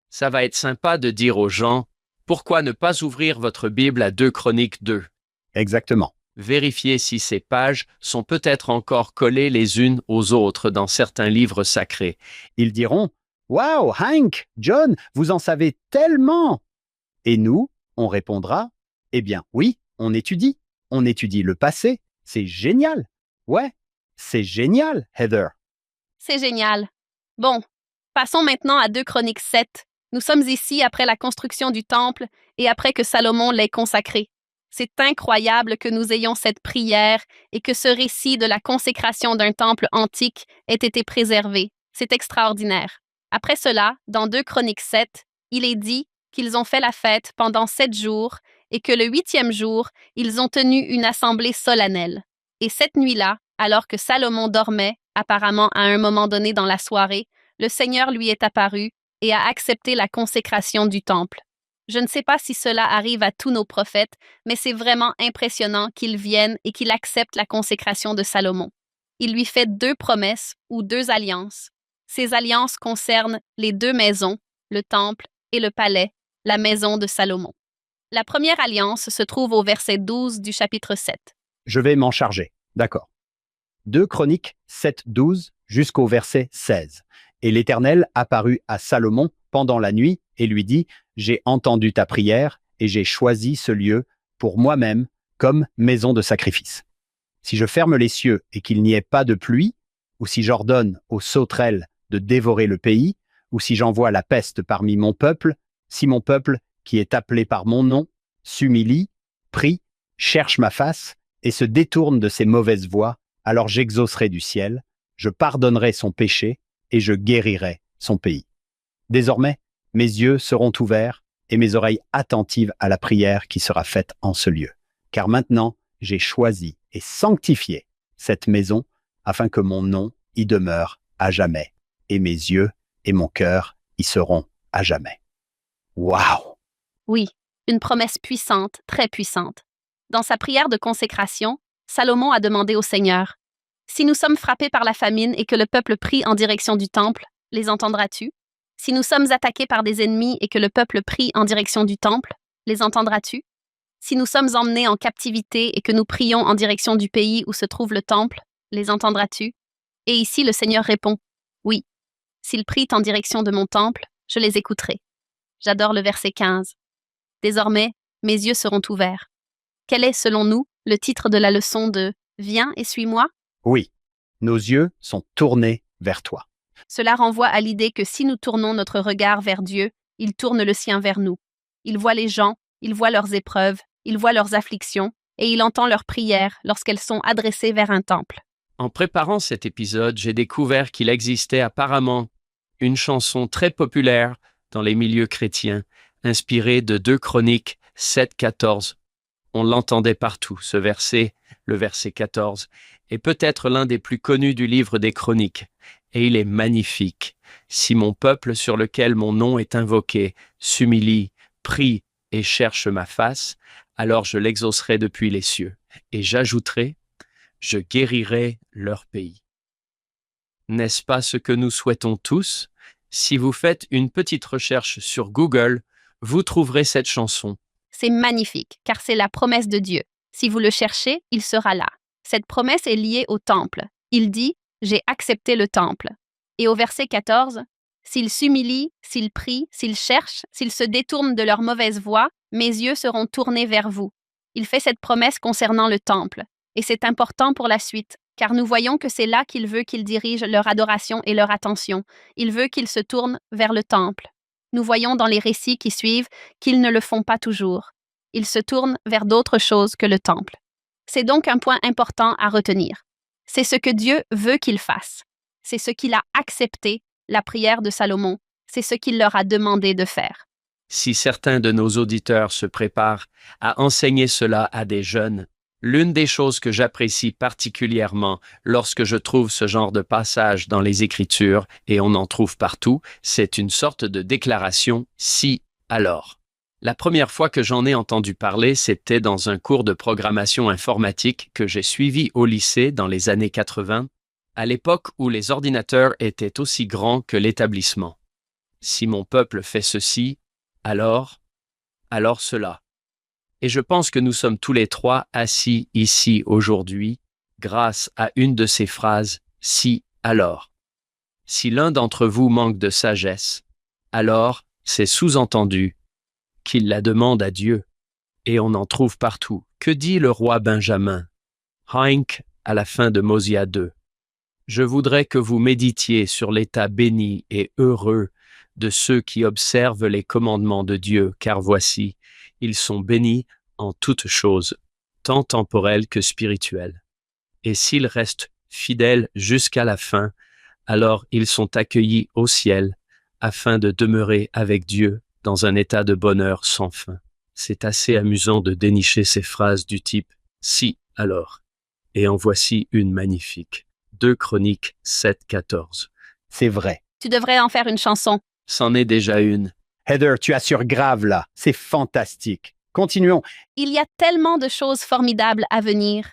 Ça va être sympa de dire aux gens, pourquoi ne pas ouvrir votre Bible à 2 Chroniques 2? Exactement. Vérifiez si ces pages sont peut-être encore collées les unes aux autres dans certains livres sacrés. Ils diront « Wow, Hank, John, vous en savez tellement !» Et nous, on répondra « Eh bien, oui, on étudie le passé, c'est génial. Ouais, c'est génial, Heather. » C'est génial. Bon, passons maintenant à 2 Chroniques 7. Nous sommes ici après la construction du temple et après que Salomon l'ait consacré. C'est incroyable que nous ayons cette prière et que ce récit de la consécration d'un temple antique ait été préservé. C'est extraordinaire. Après cela, dans 2 Chroniques 7, il est dit qu'ils ont fait la fête pendant 7 jours et que le 8e jour, ils ont tenu une assemblée solennelle. Et cette nuit-là, alors que Salomon dormait, apparemment à un moment donné dans la soirée, le Seigneur lui est apparu et a accepté la consécration du temple. Je ne sais pas si cela arrive à tous nos prophètes, mais c'est vraiment impressionnant qu'ils viennent et qu'ils acceptent la consécration de Salomon. Il lui fait 2 promesses ou 2 alliances. Ces alliances concernent les 2 maisons, le temple et le palais, la maison de Salomon. La première alliance se trouve au verset 12 du chapitre 7. Je vais m'en charger, d'accord. 2 Chroniques 7, 12 jusqu'au verset 16. Et l'Éternel apparut à Salomon pendant la nuit et lui dit, « J'ai entendu ta prière et j'ai choisi ce lieu pour moi-même comme maison de sacrifice. Si je ferme les cieux et qu'il n'y ait pas de pluie, ou si j'ordonne aux sauterelles de dévorer le pays, ou si j'envoie la peste parmi mon peuple, si mon peuple, qui est appelé par mon nom, s'humilie, prie, cherche ma face et se détourne de ses mauvaises voies, alors j'exaucerai du ciel, je pardonnerai son péché et je guérirai son pays. Désormais, mes yeux seront ouverts et mes oreilles attentives à la prière qui sera faite en ce lieu. Car maintenant, j'ai choisi et sanctifié cette maison afin que mon nom y demeure à jamais, et mes yeux et mon cœur y seront à jamais. Waouh! Oui, une promesse puissante, très puissante. Dans sa prière de consécration, Salomon a demandé au Seigneur, « Si nous sommes frappés par la famine et que le peuple prie en direction du temple, les entendras-tu? Si nous sommes attaqués par des ennemis et que le peuple prie en direction du temple, les entendras-tu? Si nous sommes emmenés en captivité et que nous prions en direction du pays où se trouve le temple, les entendras-tu? » Et ici, le Seigneur répond, « Oui, s'ils prient en direction de mon temple, je les écouterai. » J'adore le verset 15. « Désormais, mes yeux seront ouverts. » Quel est, selon nous, le titre de la leçon de « Viens et suis-moi » ? Oui, nos yeux sont tournés vers toi. Cela renvoie à l'idée que si nous tournons notre regard vers Dieu, il tourne le sien vers nous. Il voit les gens, il voit leurs épreuves, il voit leurs afflictions, et il entend leurs prières lorsqu'elles sont adressées vers un temple. En préparant cet épisode, j'ai découvert qu'il existait apparemment une chanson très populaire dans les milieux chrétiens, inspirée de 2 Chroniques 7, 14. On l'entendait partout, ce verset, le verset 14, est peut-être l'un des plus connus du livre des Chroniques, et il est magnifique. Si mon peuple sur lequel mon nom est invoqué s'humilie, prie et cherche ma face, alors je l'exaucerai depuis les cieux, et j'ajouterai, je guérirai leur pays. N'est-ce pas ce que nous souhaitons tous? Si vous faites une petite recherche sur Google, vous trouverez cette chanson. C'est magnifique, car c'est la promesse de Dieu. Si vous le cherchez, il sera là. Cette promesse est liée au temple. Il dit « J'ai accepté le temple ». Et au verset 14, « S'ils s'humilient, s'ils prient, s'ils cherchent, s'ils se détournent de leur mauvaise voie, mes yeux seront tournés vers vous. » Il fait cette promesse concernant le temple. Et c'est important pour la suite, car nous voyons que c'est là qu'il veut qu'ils dirigent leur adoration et leur attention. Il veut qu'ils se tournent vers le temple. Nous voyons dans les récits qui suivent qu'ils ne le font pas toujours. Ils se tournent vers d'autres choses que le temple. C'est donc un point important à retenir. C'est ce que Dieu veut qu'ils fassent. C'est ce qu'il a accepté, la prière de Salomon. C'est ce qu'il leur a demandé de faire. Si certains de nos auditeurs se préparent à enseigner cela à des jeunes, l'une des choses que j'apprécie particulièrement lorsque je trouve ce genre de passage dans les Écritures, et on en trouve partout, c'est une sorte de déclaration « si, alors ». La première fois que j'en ai entendu parler, c'était dans un cours de programmation informatique que j'ai suivi au lycée dans les années 80, à l'époque où les ordinateurs étaient aussi grands que l'établissement. Si mon peuple fait ceci, alors cela. Et je pense que nous sommes tous les trois assis ici aujourd'hui grâce à une de ces phrases « si, alors ». Si l'un d'entre vous manque de sagesse, alors c'est sous-entendu qu'il la demande à Dieu. Et on en trouve partout. Que dit le roi Benjamin? Hank à la fin de Mosia 2. Je voudrais que vous méditiez sur l'état béni et heureux de ceux qui observent les commandements de Dieu, car voici, ils sont bénis en toutes choses, tant temporelles que spirituelles. Et s'ils restent fidèles jusqu'à la fin, alors ils sont accueillis au ciel, afin de demeurer avec Dieu dans un état de bonheur sans fin. C'est assez amusant de dénicher ces phrases du type « si, alors ». Et en voici une magnifique. 2 Chroniques 7:14. C'est vrai. Tu devrais en faire une chanson. C'en est déjà une. Heather, tu assures grave là. C'est fantastique. Continuons. Il y a tellement de choses formidables à venir.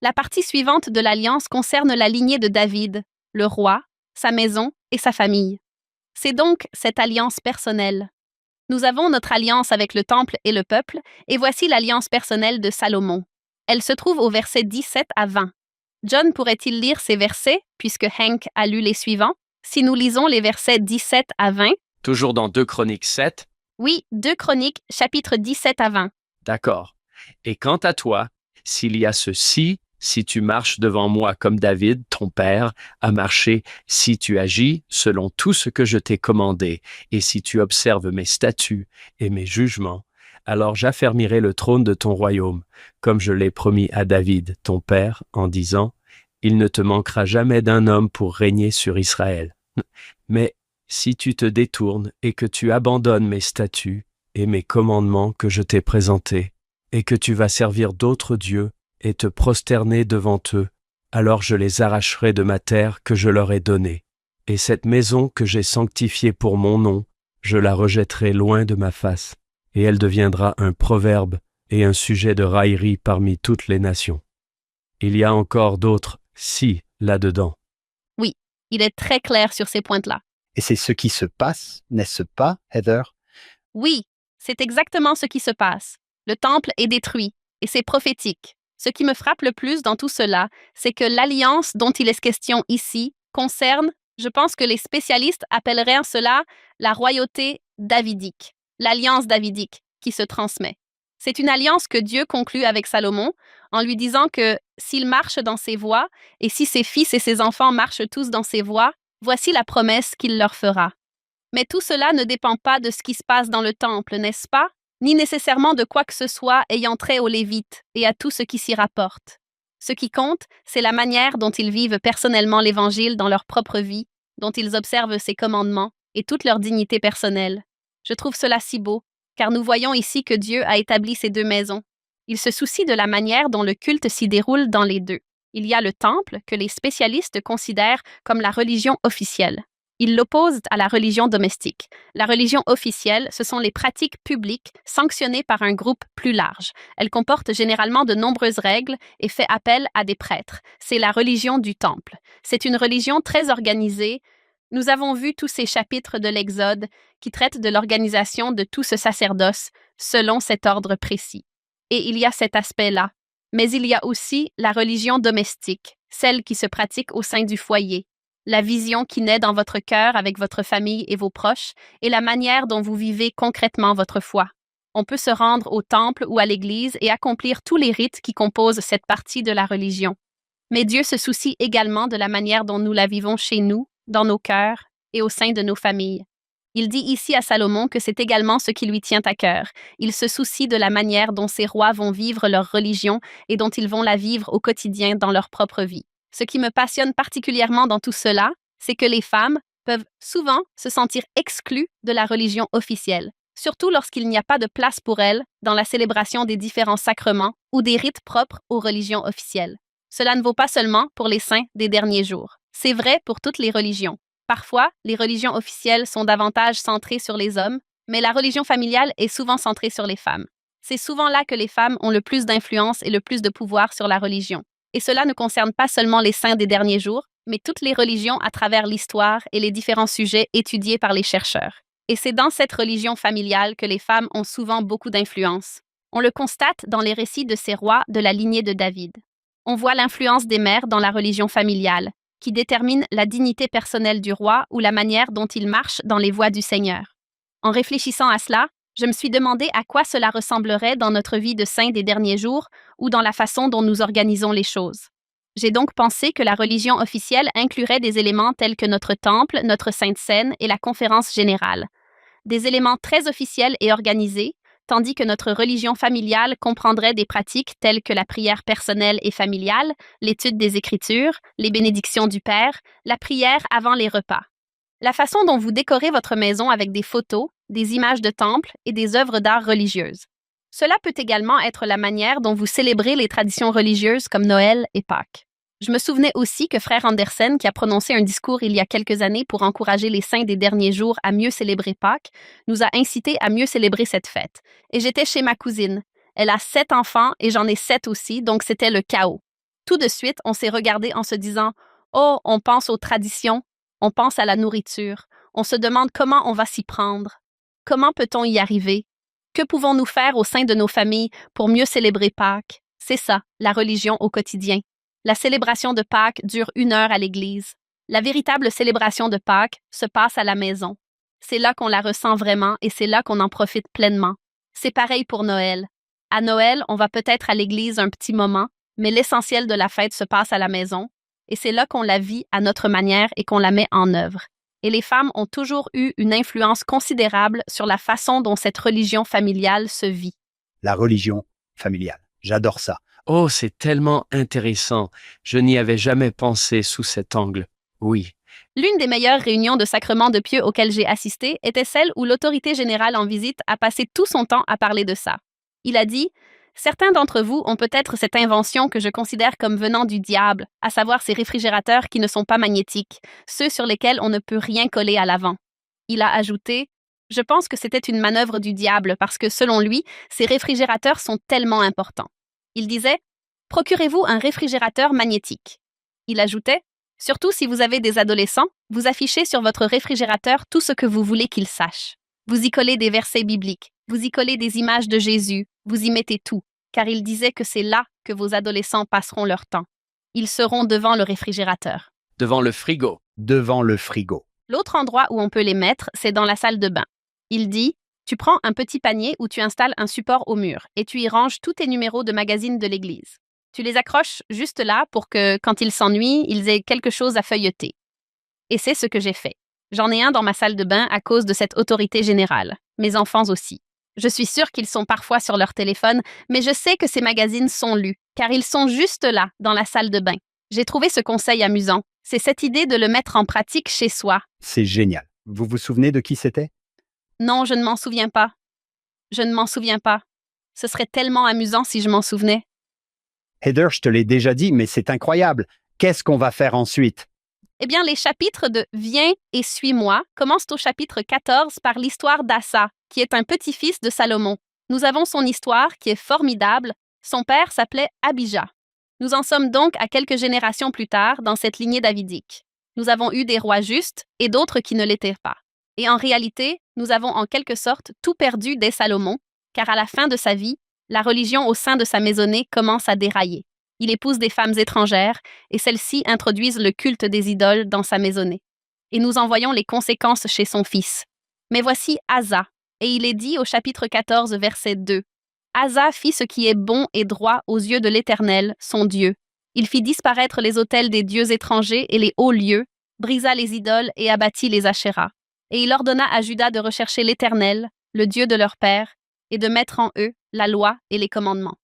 La partie suivante de l'Alliance concerne la lignée de David, le roi, sa maison et sa famille. C'est donc cette alliance personnelle. Nous avons notre alliance avec le temple et le peuple, et voici l'alliance personnelle de Salomon. Elle se trouve au verset 17 à 20. John pourrait-il lire ces versets, puisque Hank a lu les suivants? Si nous lisons les versets 17 à 20. Toujours dans 2 Chroniques 7? Oui, 2 Chroniques, chapitre 17 à 20. D'accord. Et quant à toi, s'il y a ceci, si tu marches devant moi comme David, ton père, a marché, si tu agis selon tout ce que je t'ai commandé, et si tu observes mes statuts et mes jugements, alors j'affermirai le trône de ton royaume, comme je l'ai promis à David, ton père, en disant, il ne te manquera jamais d'un homme pour régner sur Israël. Mais si tu te détournes et que tu abandonnes mes statuts et mes commandements que je t'ai présentés, et que tu vas servir d'autres dieux et te prosterner devant eux, alors je les arracherai de ma terre que je leur ai donnée. Et cette maison que j'ai sanctifiée pour mon nom, je la rejetterai loin de ma face, et elle deviendra un proverbe et un sujet de raillerie parmi toutes les nations. Il y a encore d'autres « si » là-dedans. Oui, il est très clair sur ces points-là. Et c'est ce qui se passe, n'est-ce pas, Heather? Oui, c'est exactement ce qui se passe. Le temple est détruit, et c'est prophétique. Ce qui me frappe le plus dans tout cela, c'est que l'alliance dont il est question ici concerne, je pense que les spécialistes appelleraient cela la royauté davidique, l'alliance davidique qui se transmet. C'est une alliance que Dieu conclut avec Salomon en lui disant que s'il marche dans ses voies et si ses fils et ses enfants marchent tous dans ses voies, voici la promesse qu'il leur fera. Mais tout cela ne dépend pas de ce qui se passe dans le temple, n'est-ce pas? Ni nécessairement de quoi que ce soit ayant trait aux Lévites et à tout ce qui s'y rapporte. Ce qui compte, c'est la manière dont ils vivent personnellement l'Évangile dans leur propre vie, dont ils observent ses commandements et toute leur dignité personnelle. Je trouve cela si beau, car nous voyons ici que Dieu a établi ces deux maisons. Il se soucie de la manière dont le culte s'y déroule dans les deux. Il y a le temple que les spécialistes considèrent comme la religion officielle. Ils l'opposent à la religion domestique. La religion officielle, ce sont les pratiques publiques sanctionnées par un groupe plus large. Elle comporte généralement de nombreuses règles et fait appel à des prêtres. C'est la religion du temple. C'est une religion très organisée. Nous avons vu tous ces chapitres de l'Exode qui traitent de l'organisation de tout ce sacerdoce selon cet ordre précis. Et il y a cet aspect-là. Mais il y a aussi la religion domestique, celle qui se pratique au sein du foyer. La vision qui naît dans votre cœur avec votre famille et vos proches, et la manière dont vous vivez concrètement votre foi. On peut se rendre au temple ou à l'église et accomplir tous les rites qui composent cette partie de la religion. Mais Dieu se soucie également de la manière dont nous la vivons chez nous, dans nos cœurs et au sein de nos familles. Il dit ici à Salomon que c'est également ce qui lui tient à cœur. Il se soucie de la manière dont ces rois vont vivre leur religion et dont ils vont la vivre au quotidien dans leur propre vie. Ce qui me passionne particulièrement dans tout cela, c'est que les femmes peuvent souvent se sentir exclues de la religion officielle, surtout lorsqu'il n'y a pas de place pour elles dans la célébration des différents sacrements ou des rites propres aux religions officielles. Cela ne vaut pas seulement pour les saints des derniers jours. C'est vrai pour toutes les religions. Parfois, les religions officielles sont davantage centrées sur les hommes, mais la religion familiale est souvent centrée sur les femmes. C'est souvent là que les femmes ont le plus d'influence et le plus de pouvoir sur la religion. Et cela ne concerne pas seulement les saints des derniers jours, mais toutes les religions à travers l'histoire et les différents sujets étudiés par les chercheurs. Et c'est dans cette religion familiale que les femmes ont souvent beaucoup d'influence. On le constate dans les récits de ces rois de la lignée de David. On voit l'influence des mères dans la religion familiale, qui détermine la dignité personnelle du roi ou la manière dont il marche dans les voies du Seigneur. En réfléchissant à cela, je me suis demandé à quoi cela ressemblerait dans notre vie de saints des derniers jours ou dans la façon dont nous organisons les choses. J'ai donc pensé que la religion officielle inclurait des éléments tels que notre temple, notre Sainte Seine et la conférence générale. Des éléments très officiels et organisés, tandis que notre religion familiale comprendrait des pratiques telles que la prière personnelle et familiale, l'étude des Écritures, les bénédictions du Père, la prière avant les repas. La façon dont vous décorez votre maison avec des photos, des images de temples et des œuvres d'art religieuses. Cela peut également être la manière dont vous célébrez les traditions religieuses comme Noël et Pâques. Je me souvenais aussi que Frère Andersen, qui a prononcé un discours il y a quelques années pour encourager les saints des derniers jours à mieux célébrer Pâques, nous a incités à mieux célébrer cette fête. Et j'étais chez ma cousine. Elle a 7 enfants et j'en ai 7 aussi, donc c'était le chaos. Tout de suite, on s'est regardé en se disant « Oh, on pense aux traditions, on pense à la nourriture, on se demande comment on va s'y prendre. Comment peut-on y arriver? Que pouvons-nous faire au sein de nos familles pour mieux célébrer Pâques? » C'est ça, la religion au quotidien. La célébration de Pâques dure 1 heure à l'église. La véritable célébration de Pâques se passe à la maison. C'est là qu'on la ressent vraiment et c'est là qu'on en profite pleinement. C'est pareil pour Noël. À Noël, on va peut-être à l'église un petit moment, mais l'essentiel de la fête se passe à la maison et c'est là qu'on la vit à notre manière et qu'on la met en œuvre. Et les femmes ont toujours eu une influence considérable sur la façon dont cette religion familiale se vit. La religion familiale. J'adore ça. Oh, c'est tellement intéressant. Je n'y avais jamais pensé sous cet angle. Oui. L'une des meilleures réunions de sacrement de pieux auxquelles j'ai assisté était celle où l'autorité générale en visite a passé tout son temps à parler de ça. Il a dit « Certains d'entre vous ont peut-être cette invention que je considère comme venant du diable, à savoir ces réfrigérateurs qui ne sont pas magnétiques, ceux sur lesquels on ne peut rien coller à l'avant. » Il a ajouté « Je pense que c'était une manœuvre du diable parce que, selon lui, ces réfrigérateurs sont tellement importants. » Il disait « Procurez-vous un réfrigérateur magnétique. » Il ajoutait « Surtout si vous avez des adolescents, vous affichez sur votre réfrigérateur tout ce que vous voulez qu'ils sachent. Vous y collez des versets bibliques, vous y collez des images de Jésus, vous y mettez tout, car il disait que c'est là que vos adolescents passeront leur temps. Ils seront devant le réfrigérateur. » Devant le frigo. Devant le frigo. L'autre endroit où on peut les mettre, c'est dans la salle de bain. Il dit « Tu prends un petit panier où tu installes un support au mur et tu y ranges tous tes numéros de magazines de l'église. Tu les accroches juste là pour que, quand ils s'ennuient, ils aient quelque chose à feuilleter. » Et c'est ce que j'ai fait. J'en ai un dans ma salle de bain à cause de cette autorité générale. Mes enfants aussi. Je suis sûre qu'ils sont parfois sur leur téléphone, mais je sais que ces magazines sont lus, car ils sont juste là, dans la salle de bain. J'ai trouvé ce conseil amusant. C'est cette idée de le mettre en pratique chez soi. C'est génial. Vous vous souvenez de qui c'était? Non, je ne m'en souviens pas. Je ne m'en souviens pas. Ce serait tellement amusant si je m'en souvenais. Heather, je te l'ai déjà dit, mais c'est incroyable. Qu'est-ce qu'on va faire ensuite? Eh bien, les chapitres de « Viens et suis-moi » commencent au chapitre 14 par l'histoire d'Assa, qui est un petit-fils de Salomon. Nous avons son histoire qui est formidable. Son père s'appelait Abijah. Nous en sommes donc à quelques générations plus tard dans cette lignée davidique. Nous avons eu des rois justes et d'autres qui ne l'étaient pas. Et en réalité, nous avons en quelque sorte tout perdu dès Salomon, car à la fin de sa vie, la religion au sein de sa maisonnée commence à dérailler. Il épouse des femmes étrangères et celles-ci introduisent le culte des idoles dans sa maisonnée. Et nous en voyons les conséquences chez son fils. Mais voici Asa, et il est dit au chapitre 14, verset 2. Asa fit ce qui est bon et droit aux yeux de l'Éternel, son Dieu. Il fit disparaître les autels des dieux étrangers et les hauts lieux, brisa les idoles et abattit les Ashéras. Et il ordonna à Juda de rechercher l'Éternel, le Dieu de leur père, et de mettre en eux la loi et les commandements.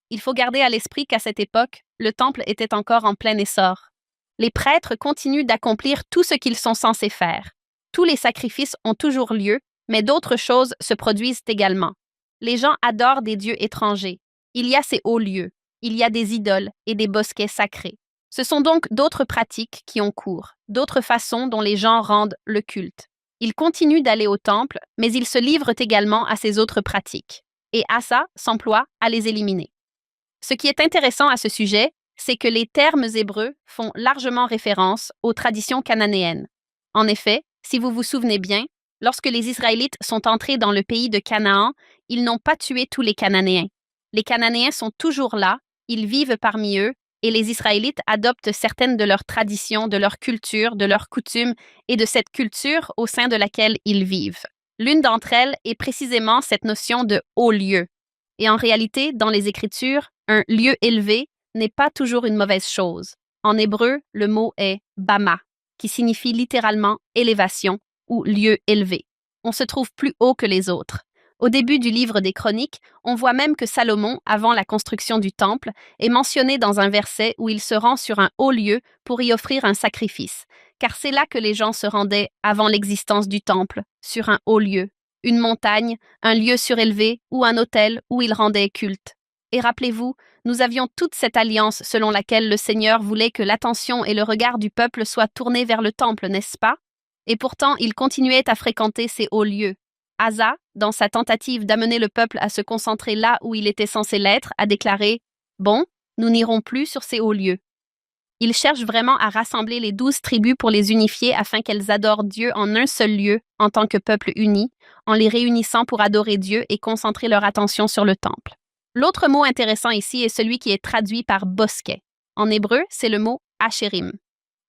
Il faut garder à l'esprit qu'à cette époque, le temple était encore en plein essor. Les prêtres continuent d'accomplir tout ce qu'ils sont censés faire. Tous les sacrifices ont toujours lieu, mais d'autres choses se produisent également. Les gens adorent des dieux étrangers. Il y a ces hauts lieux. Il y a des idoles et des bosquets sacrés. Ce sont donc d'autres pratiques qui ont cours, d'autres façons dont les gens rendent le culte. Ils continuent d'aller au temple, mais ils se livrent également à ces autres pratiques. Et Asa s'emploie à les éliminer. Ce qui est intéressant à ce sujet, c'est que les termes hébreux font largement référence aux traditions cananéennes. En effet, si vous vous souvenez bien, lorsque les Israélites sont entrés dans le pays de Canaan, ils n'ont pas tué tous les Cananéens. Les Cananéens sont toujours là, ils vivent parmi eux, et les Israélites adoptent certaines de leurs traditions, de leur culture, de leurs coutumes et de cette culture au sein de laquelle ils vivent. L'une d'entre elles est précisément cette notion de haut lieu. Et en réalité, dans les Écritures, un lieu élevé n'est pas toujours une mauvaise chose. En hébreu, le mot est bama, qui signifie littéralement élévation ou lieu élevé. On se trouve plus haut que les autres. Au début du livre des Chroniques, on voit même que Salomon, avant la construction du temple, est mentionné dans un verset où il se rend sur un haut lieu pour y offrir un sacrifice, car c'est là que les gens se rendaient avant l'existence du temple, sur un haut lieu, une montagne, un lieu surélevé ou un autel où ils rendaient culte. Et rappelez-vous, nous avions toute cette alliance selon laquelle le Seigneur voulait que l'attention et le regard du peuple soient tournés vers le temple, n'est-ce pas? Et pourtant, il continuait à fréquenter ces hauts lieux. Asa, dans sa tentative d'amener le peuple à se concentrer là où il était censé l'être, a déclaré « Bon, nous n'irons plus sur ces hauts lieux ». Il cherche vraiment à rassembler les 12 tribus pour les unifier afin qu'elles adorent Dieu en un seul lieu en tant que peuple uni, en les réunissant pour adorer Dieu et concentrer leur attention sur le temple. L'autre mot intéressant ici est celui qui est traduit par bosquet. En hébreu, c'est le mot ashérim.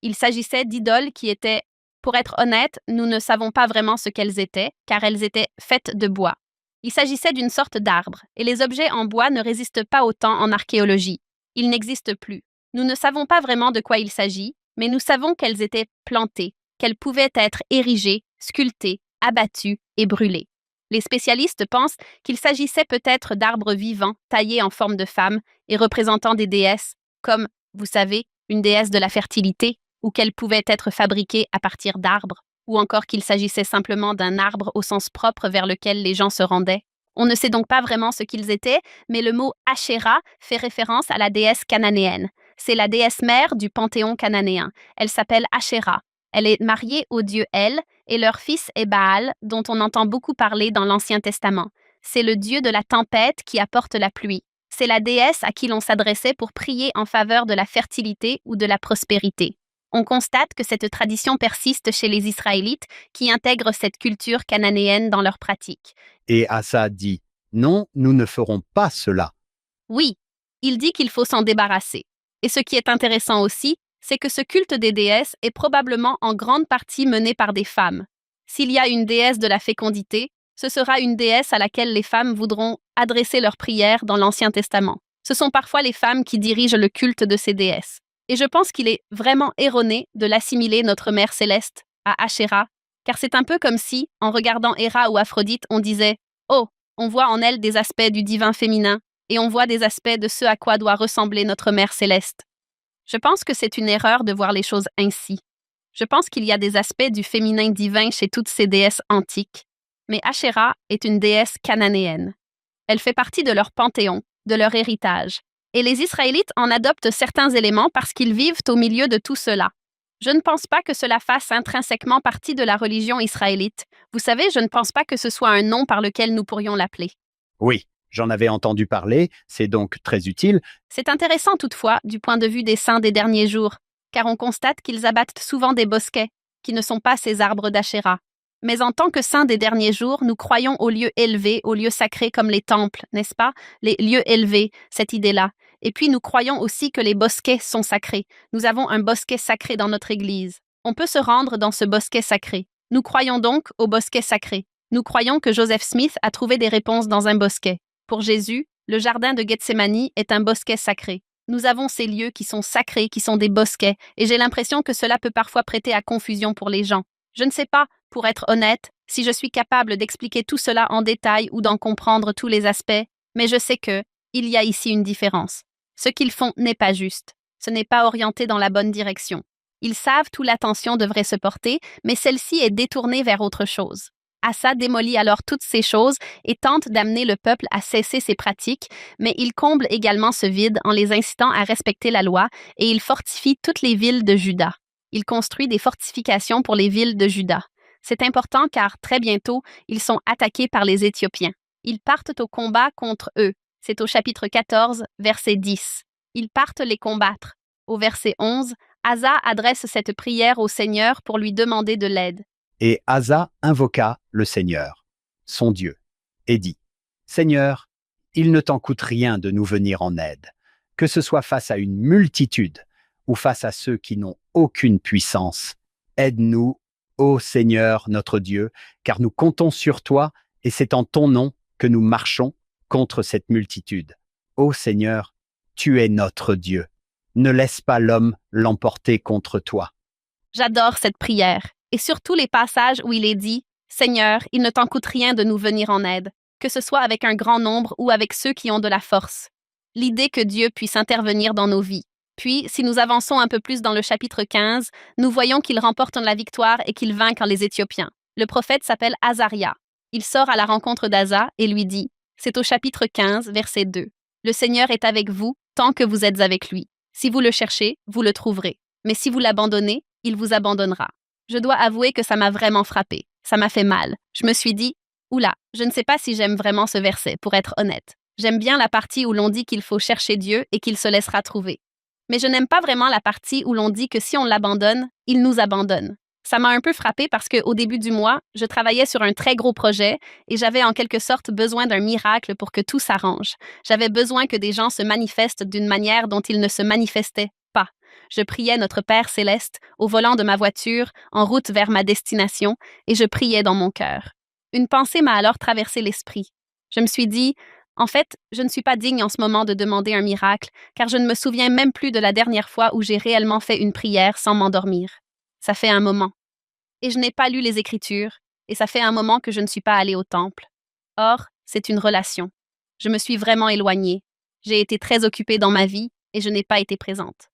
Il s'agissait d'idoles qui étaient, pour être honnête, nous ne savons pas vraiment ce qu'elles étaient, car elles étaient faites de bois. Il s'agissait d'une sorte d'arbre, et les objets en bois ne résistent pas autant en archéologie. Ils n'existent plus. Nous ne savons pas vraiment de quoi il s'agit, mais nous savons qu'elles étaient plantées, qu'elles pouvaient être érigées, sculptées, abattues et brûlées. Les spécialistes pensent qu'il s'agissait peut-être d'arbres vivants taillés en forme de femme et représentant des déesses, comme, vous savez, une déesse de la fertilité, ou qu'elles pouvaient être fabriquées à partir d'arbres, ou encore qu'il s'agissait simplement d'un arbre au sens propre vers lequel les gens se rendaient. On ne sait donc pas vraiment ce qu'ils étaient, mais le mot Ashéra fait référence à la déesse cananéenne. C'est la déesse mère du panthéon cananéen. Elle s'appelle Ashéra. Elle est mariée au dieu El, et leur fils est Baal, dont on entend beaucoup parler dans l'Ancien Testament. C'est le dieu de la tempête qui apporte la pluie. C'est la déesse à qui l'on s'adressait pour prier en faveur de la fertilité ou de la prospérité. On constate que cette tradition persiste chez les Israélites qui intègrent cette culture cananéenne dans leurs pratiques. Et Asa dit « Non, nous ne ferons pas cela. » Oui, il dit qu'il faut s'en débarrasser. Et ce qui est intéressant aussi, c'est que ce culte des déesses est probablement en grande partie mené par des femmes. S'il y a une déesse de la fécondité, ce sera une déesse à laquelle les femmes voudront adresser leurs prières dans l'Ancien Testament. Ce sont parfois les femmes qui dirigent le culte de ces déesses. Et je pense qu'il est vraiment erroné de l'assimiler, notre Mère Céleste, à Ashéra, car c'est un peu comme si, en regardant Héra ou Aphrodite, on disait « Oh, on voit en elle des aspects du divin féminin, et on voit des aspects de ce à quoi doit ressembler notre Mère Céleste. » Je pense que c'est une erreur de voir les choses ainsi. Je pense qu'il y a des aspects du féminin divin chez toutes ces déesses antiques, mais Ashéra est une déesse cananéenne. Elle fait partie de leur panthéon, de leur héritage, et les Israélites en adoptent certains éléments parce qu'ils vivent au milieu de tout cela. Je ne pense pas que cela fasse intrinsèquement partie de la religion israélite. Vous savez, je ne pense pas que ce soit un nom par lequel nous pourrions l'appeler. Oui, j'en avais entendu parler, c'est donc très utile. C'est intéressant toutefois du point de vue des saints des derniers jours, car on constate qu'ils abattent souvent des bosquets, qui ne sont pas ces arbres d'Ashéra. Mais en tant que saints des derniers jours, nous croyons aux lieux élevés, aux lieux sacrés comme les temples, n'est-ce pas? Les lieux élevés, cette idée-là. Et puis nous croyons aussi que les bosquets sont sacrés. Nous avons un bosquet sacré dans notre Église. On peut se rendre dans ce bosquet sacré. Nous croyons donc au bosquet sacré. Nous croyons que Joseph Smith a trouvé des réponses dans un bosquet. Pour Jésus, le jardin de Gethsémani est un bosquet sacré. Nous avons ces lieux qui sont sacrés, qui sont des bosquets, et j'ai l'impression que cela peut parfois prêter à confusion pour les gens. Je ne sais pas, Pour être honnête, si je suis capable d'expliquer tout cela en détail ou d'en comprendre tous les aspects, mais je sais que, il y a ici une différence. Ce qu'ils font n'est pas juste. Ce n'est pas orienté dans la bonne direction. Ils savent où l'attention devrait se porter, mais celle-ci est détournée vers autre chose. Asa démolit alors toutes ces choses et tente d'amener le peuple à cesser ces pratiques, mais il comble également ce vide en les incitant à respecter la loi et il fortifie toutes les villes de Juda. Il construit des fortifications pour les villes de Juda. C'est important car très bientôt, ils sont attaqués par les Éthiopiens. Ils partent au combat contre eux. C'est au chapitre 14, verset 10. Ils partent les combattre. Au verset 11, Asa adresse cette prière au Seigneur pour lui demander de l'aide. Et Asa invoqua le Seigneur, son Dieu, et dit, « Seigneur, il ne t'en coûte rien de nous venir en aide, que ce soit face à une multitude ou face à ceux qui n'ont aucune puissance. Aide-nous, ô Seigneur notre Dieu, car nous comptons sur toi et c'est en ton nom que nous marchons contre cette multitude. Ô Seigneur, tu es notre Dieu. Ne laisse pas l'homme l'emporter contre toi. » J'adore cette prière, et surtout les passages où il est dit « Seigneur, il ne t'en coûte rien de nous venir en aide, que ce soit avec un grand nombre ou avec ceux qui ont de la force. » L'idée que Dieu puisse intervenir dans nos vies. Puis, si nous avançons un peu plus dans le chapitre 15, nous voyons qu'il remporte la victoire et qu'il vainc les Éthiopiens. Le prophète s'appelle Azaria. Il sort à la rencontre d'Asa et lui dit, c'est au chapitre 15, verset 2. « Le Seigneur est avec vous tant que vous êtes avec lui. Si vous le cherchez, vous le trouverez. Mais si vous l'abandonnez, il vous abandonnera. » Je dois avouer que ça m'a vraiment frappé. Ça m'a fait mal. Je me suis dit, oula, je ne sais pas si j'aime vraiment ce verset, pour être honnête. J'aime bien la partie où l'on dit qu'il faut chercher Dieu et qu'il se laissera trouver. Mais je n'aime pas vraiment la partie où l'on dit que si on l'abandonne, il nous abandonne. Ça m'a un peu frappé parce qu'au début du mois, je travaillais sur un très gros projet et j'avais en quelque sorte besoin d'un miracle pour que tout s'arrange. J'avais besoin que des gens se manifestent d'une manière dont ils ne se manifestaient pas. Je priais notre Père céleste au volant de ma voiture, en route vers ma destination, et je priais dans mon cœur. Une pensée m'a alors traversé l'esprit. Je me suis dit, en fait, je ne suis pas digne en ce moment de demander un miracle, car je ne me souviens même plus de la dernière fois où j'ai réellement fait une prière sans m'endormir. Ça fait un moment. Et je n'ai pas lu les Écritures, et ça fait un moment que je ne suis pas allée au temple. Or, c'est une relation. Je me suis vraiment éloignée. J'ai été très occupée dans ma vie, et je n'ai pas été présente.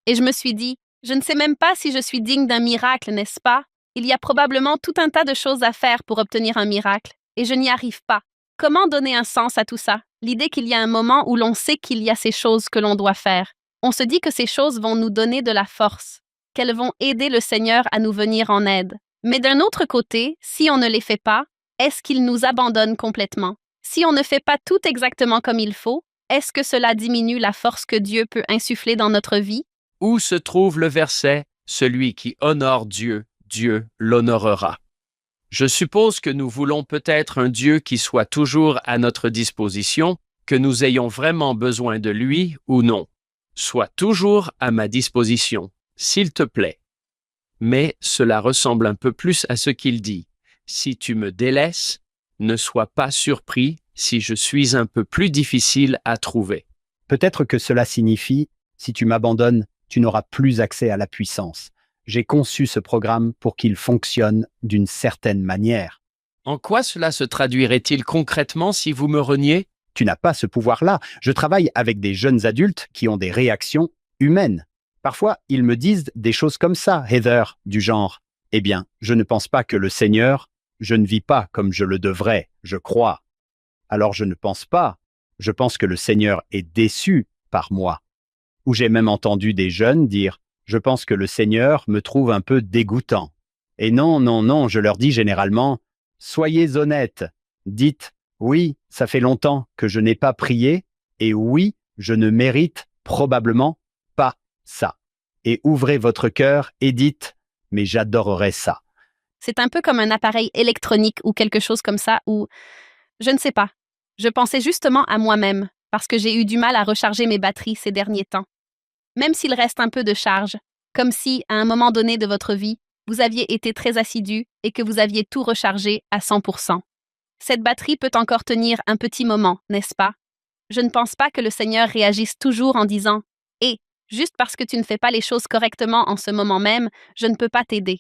Et je me suis dit, je ne sais même pas si je suis digne d'un miracle, n'est-ce pas? Il y a probablement tout un tas de choses à faire pour obtenir un miracle, et je n'y arrive pas. Comment donner un sens à tout ça? L'idée qu'il y a un moment où l'on sait qu'il y a ces choses que l'on doit faire. On se dit que ces choses vont nous donner de la force, qu'elles vont aider le Seigneur à nous venir en aide. Mais d'un autre côté, si on ne les fait pas, est-ce qu'il nous abandonne complètement? Si on ne fait pas tout exactement comme il faut, est-ce que cela diminue la force que Dieu peut insuffler dans notre vie? Où se trouve le verset « Celui qui honore Dieu, Dieu l'honorera ». Je suppose que nous voulons peut-être un Dieu qui soit toujours à notre disposition, que nous ayons vraiment besoin de lui ou non. Sois toujours à ma disposition, s'il te plaît. Mais cela ressemble un peu plus à ce qu'il dit. Si tu me délaisses, ne sois pas surpris si je suis un peu plus difficile à trouver. Peut-être que cela signifie, si tu m'abandonnes, tu n'auras plus accès à la puissance. J'ai conçu ce programme pour qu'il fonctionne d'une certaine manière. En quoi cela se traduirait-il concrètement si vous me reniez? Tu n'as pas ce pouvoir-là. Je travaille avec des jeunes adultes qui ont des réactions humaines. Parfois, ils me disent des choses comme ça, Heather, du genre « Eh bien, je ne pense pas que le Seigneur, je ne vis pas comme je le devrais, je crois. Alors je ne pense pas. Je pense que le Seigneur est déçu par moi. » Ou j'ai même entendu des jeunes dire « Je pense que le Seigneur me trouve un peu dégoûtant. » Et non, non, non, je leur dis généralement « Soyez honnêtes. Dites « Oui, ça fait longtemps que je n'ai pas prié et oui, je ne mérite probablement pas ça. » Et ouvrez votre cœur et dites « Mais j'adorerais ça. » C'est un peu comme un appareil électronique ou quelque chose comme ça où, je ne sais pas, je pensais justement à moi-même parce que j'ai eu du mal à recharger mes batteries ces derniers temps. Même s'il reste un peu de charge, comme si, à un moment donné de votre vie, vous aviez été très assidu et que vous aviez tout rechargé à 100%. Cette batterie peut encore tenir un petit moment, n'est-ce pas? Je ne pense pas que le Seigneur réagisse toujours en disant « Hé, juste parce que tu ne fais pas les choses correctement en ce moment même, je ne peux pas t'aider. »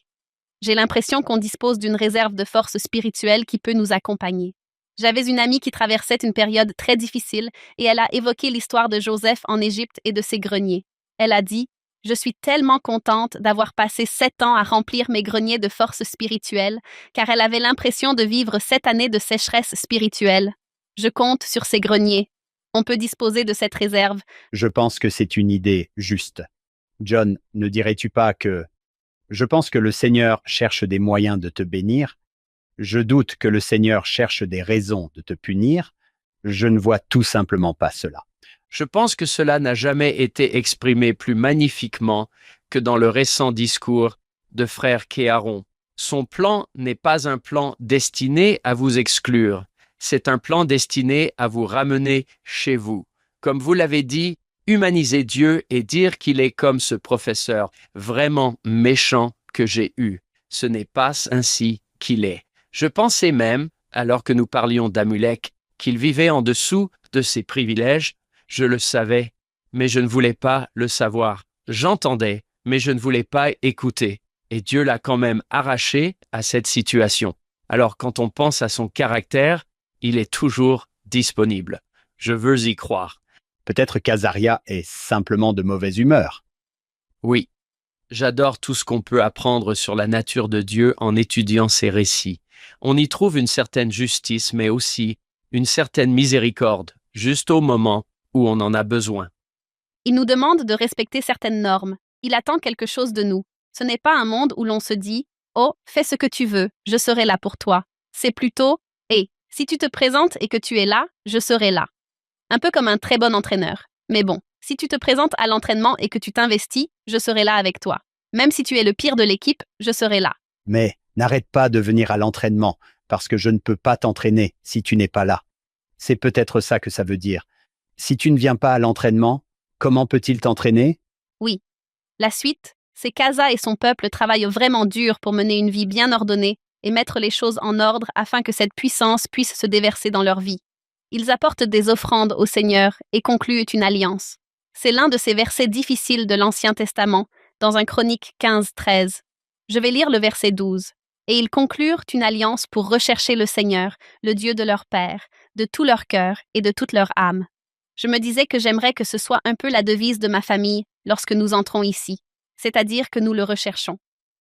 J'ai l'impression qu'on dispose d'une réserve de force spirituelle qui peut nous accompagner. J'avais une amie qui traversait une période très difficile et elle a évoqué l'histoire de Joseph en Égypte et de ses greniers. Elle a dit: Je suis tellement contente d'avoir passé 7 ans à remplir mes greniers de force spirituelle, car elle avait l'impression de vivre 7 années de sécheresse spirituelle. Je compte sur ces greniers. On peut disposer de cette réserve. Je pense que c'est une idée juste. John, ne dirais-tu pas que... Je pense que le Seigneur cherche des moyens de te bénir. Je doute que le Seigneur cherche des raisons de te punir. Je ne vois tout simplement pas cela. Je pense que cela n'a jamais été exprimé plus magnifiquement que dans le récent discours de frère Kéharon. Son plan n'est pas un plan destiné à vous exclure, c'est un plan destiné à vous ramener chez vous. Comme vous l'avez dit, humaniser Dieu et dire qu'il est comme ce professeur vraiment méchant que j'ai eu. Ce n'est pas ainsi qu'il est. Je pensais même, alors que nous parlions d'Amulek, qu'il vivait en dessous de ses privilèges. Je le savais, mais je ne voulais pas le savoir. J'entendais, mais je ne voulais pas écouter. Et Dieu l'a quand même arraché à cette situation. Alors quand on pense à son caractère, il est toujours disponible. Je veux y croire. Peut-être qu'Azaria est simplement de mauvaise humeur. Oui, j'adore tout ce qu'on peut apprendre sur la nature de Dieu en étudiant ses récits. On y trouve une certaine justice, mais aussi une certaine miséricorde, juste au moment où on en a besoin. Il nous demande de respecter certaines normes. Il attend quelque chose de nous. Ce n'est pas un monde où l'on se dit « Oh, fais ce que tu veux, je serai là pour toi ». C'est plutôt « Hey, si tu te présentes et que tu es là, je serai là ». Un peu comme un très bon entraîneur. Mais bon, si tu te présentes à l'entraînement et que tu t'investis, je serai là avec toi. Même si tu es le pire de l'équipe, je serai là. Mais n'arrête pas de venir à l'entraînement, parce que je ne peux pas t'entraîner si tu n'es pas là. C'est peut-être ça que ça veut dire. Si tu ne viens pas à l'entraînement, comment peut-il t'entraîner? Oui. La suite, c'est qu'Asa et son peuple travaillent vraiment dur pour mener une vie bien ordonnée et mettre les choses en ordre afin que cette puissance puisse se déverser dans leur vie. Ils apportent des offrandes au Seigneur et concluent une alliance. C'est l'un de ces versets difficiles de l'Ancien Testament, dans un Chronique 15-13. Je vais lire le verset 12. Et ils conclurent une alliance pour rechercher le Seigneur, le Dieu de leur père, de tout leur cœur et de toute leur âme. Je me disais que j'aimerais que ce soit un peu la devise de ma famille lorsque nous entrons ici, c'est-à-dire que nous le recherchons.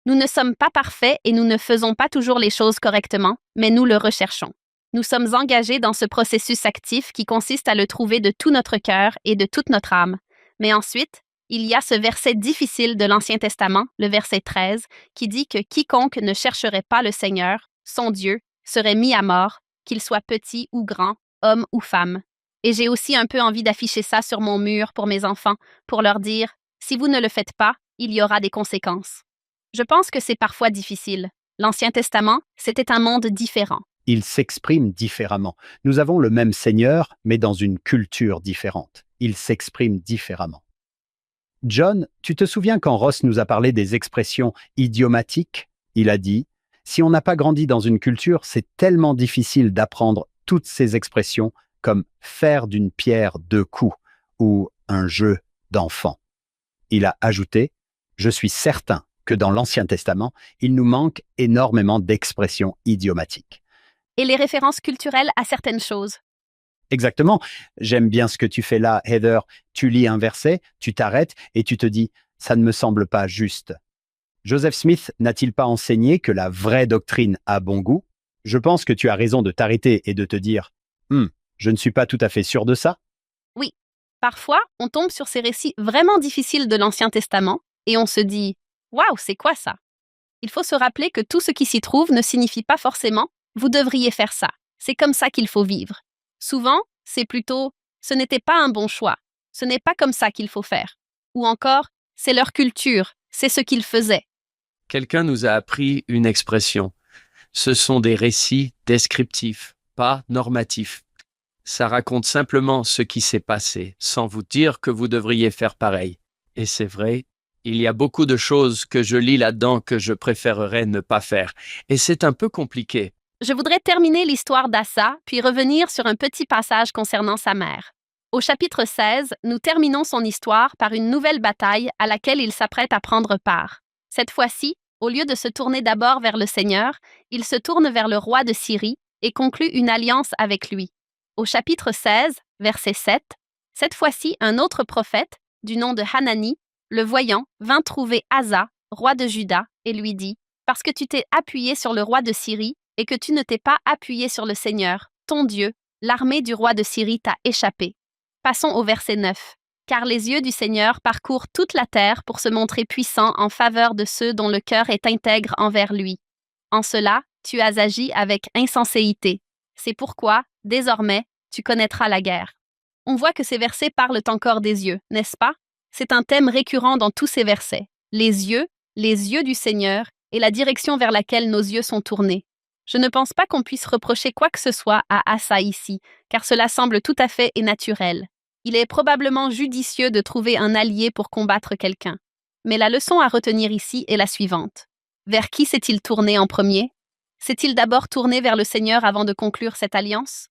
Nous ne sommes pas parfaits et nous ne faisons pas toujours les choses correctement, mais nous le recherchons. Nous sommes engagés dans ce processus actif qui consiste à le trouver de tout notre cœur et de toute notre âme. Mais ensuite, il y a ce verset difficile de l'Ancien Testament, le verset 13, qui dit que quiconque ne chercherait pas le Seigneur, son Dieu, serait mis à mort, qu'il soit petit ou grand, homme ou femme. Et j'ai aussi un peu envie d'afficher ça sur mon mur pour mes enfants, pour leur dire « Si vous ne le faites pas, il y aura des conséquences ». Je pense que c'est parfois difficile. L'Ancien Testament, c'était un monde différent. Il s'exprime différemment. Nous avons le même Seigneur, mais dans une culture différente. Il s'exprime différemment. John, tu te souviens quand Ross nous a parlé des expressions idiomatiques? Il a dit « Si on n'a pas grandi dans une culture, c'est tellement difficile d'apprendre toutes ces expressions comme faire d'une pierre deux coups ou un jeu d'enfant. » Il a ajouté « Je suis certain que dans l'Ancien Testament, il nous manque énormément d'expressions idiomatiques. » Et les références culturelles à certaines choses. Exactement. J'aime bien ce que tu fais là, Heather. Tu lis un verset, tu t'arrêtes et tu te dis « ça ne me semble pas juste ». Joseph Smith n'a-t-il pas enseigné que la vraie doctrine a bon goût? Je pense que tu as raison de t'arrêter et de te dire « je ne suis pas tout à fait sûr de ça ». Oui. Parfois, on tombe sur ces récits vraiment difficiles de l'Ancien Testament et on se dit « Waouh, c'est quoi ça ?» Il faut se rappeler que tout ce qui s'y trouve ne signifie pas forcément « vous devriez faire ça ». C'est comme ça qu'il faut vivre. Souvent, c'est plutôt « ce n'était pas un bon choix »,« ce n'est pas comme ça qu'il faut faire », ou encore « c'est leur culture, c'est ce qu'ils faisaient ». Quelqu'un nous a appris une expression. Ce sont des récits descriptifs, pas normatifs. Ça raconte simplement ce qui s'est passé, sans vous dire que vous devriez faire pareil. Et c'est vrai, il y a beaucoup de choses que je lis là-dedans que je préférerais ne pas faire. Et c'est un peu compliqué. Je voudrais terminer l'histoire d'Asa, puis revenir sur un petit passage concernant sa mère. Au chapitre 16, nous terminons son histoire par une nouvelle bataille à laquelle il s'apprête à prendre part. Cette fois-ci, Au lieu de se tourner d'abord vers le Seigneur, il se tourne vers le roi de Syrie et conclut une alliance avec lui. Au chapitre 16, verset 7, cette fois-ci un autre prophète, du nom de Hanani, le voyant, vint trouver Asa, roi de Juda, et lui dit, « Parce que tu t'es appuyé sur le roi de Syrie et que tu ne t'es pas appuyé sur le Seigneur, ton Dieu, l'armée du roi de Syrie t'a échappé. » Passons au verset 9. Car les yeux du Seigneur parcourent toute la terre pour se montrer puissant en faveur de ceux dont le cœur est intègre envers lui. En cela, tu as agi avec insenséité. C'est pourquoi, désormais, tu connaîtras la guerre. On voit que ces versets parlent encore des yeux, n'est-ce pas? C'est un thème récurrent dans tous ces versets. Les yeux du Seigneur et la direction vers laquelle nos yeux sont tournés. Je ne pense pas qu'on puisse reprocher quoi que ce soit à Asa ici, car cela semble tout à fait et naturel. Il est probablement judicieux de trouver un allié pour combattre quelqu'un. Mais la leçon à retenir ici est la suivante. Vers qui s'est-il tourné en premier? S'est-il d'abord tourné vers le Seigneur avant de conclure cette alliance?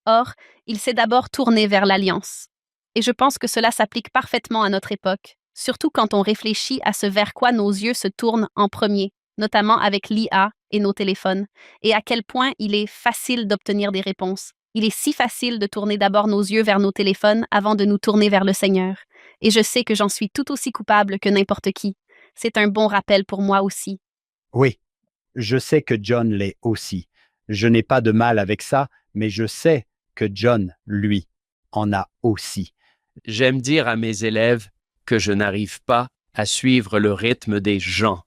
Or, il s'est d'abord tourné vers l'alliance. Et je pense que cela s'applique parfaitement à notre époque, surtout quand on réfléchit à ce vers quoi nos yeux se tournent en premier, notamment avec l'IA et nos téléphones, et à quel point il est facile d'obtenir des réponses. Il est si facile de tourner d'abord nos yeux vers nos téléphones avant de nous tourner vers le Seigneur. Et je sais que j'en suis tout aussi coupable que n'importe qui. C'est un bon rappel pour moi aussi. Oui, je sais que John l'est aussi. Je n'ai pas de mal avec ça, mais je sais que John, lui, en a aussi. J'aime dire à mes élèves que je n'arrive pas à suivre le rythme des gens.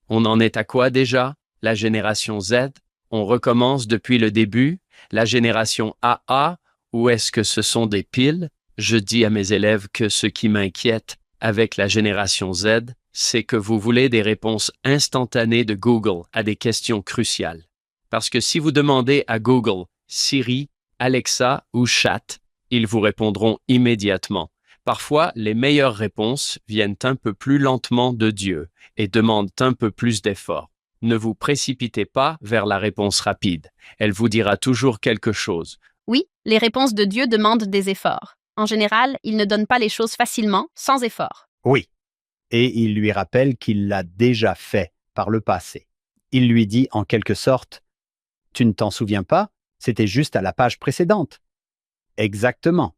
On en est à quoi déjà? La génération Z? On recommence depuis le début? La génération AA? Ou est-ce que ce sont des piles? Je dis à mes élèves que ce qui m'inquiète avec la génération Z, c'est que vous voulez des réponses instantanées de Google à des questions cruciales. Parce que si vous demandez à Google, Siri, Alexa ou Chat, ils vous répondront immédiatement. Parfois, les meilleures réponses viennent un peu plus lentement de Dieu et demandent un peu plus d'effort. Ne vous précipitez pas vers la réponse rapide. Elle vous dira toujours quelque chose. Oui, les réponses de Dieu demandent des efforts. En général, il ne donne pas les choses facilement, sans effort. Oui, et il lui rappelle qu'il l'a déjà fait par le passé. Il lui dit en quelque sorte, « Tu ne t'en souviens pas? C'était juste à la page précédente. » Exactement.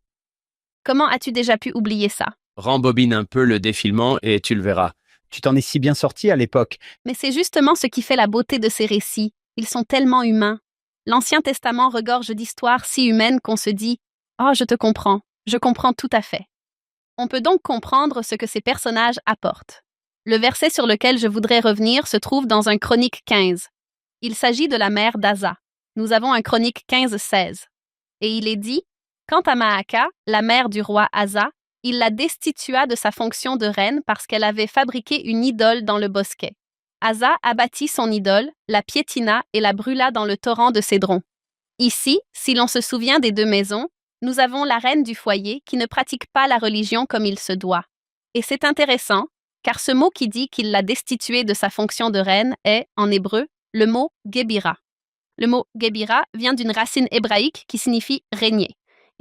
Comment as-tu déjà pu oublier ça? Rembobine un peu le défilement et tu le verras. Tu t'en es si bien sorti à l'époque. Mais c'est justement ce qui fait la beauté de ces récits. Ils sont tellement humains. L'Ancien Testament regorge d'histoires si humaines qu'on se dit « Oh, je te comprends, je comprends tout à fait ». On peut donc comprendre ce que ces personnages apportent. Le verset sur lequel je voudrais revenir se trouve dans un Chronique 15. Il s'agit de la mère d'Asa. Nous avons un Chronique 15-16. Et il est dit « Quant à Maaka, la mère du roi Asa, il la destitua de sa fonction de reine parce qu'elle avait fabriqué une idole dans le bosquet. Asa abattit son idole, la piétina et la brûla dans le torrent de Cédron. » Ici, si l'on se souvient des deux maisons, nous avons la reine du foyer qui ne pratique pas la religion comme il se doit. Et c'est intéressant, car ce mot qui dit qu'il l'a destituée de sa fonction de reine est, en hébreu, le mot « Gebira ». Le mot « Gebira » vient d'une racine hébraïque qui signifie « régner ».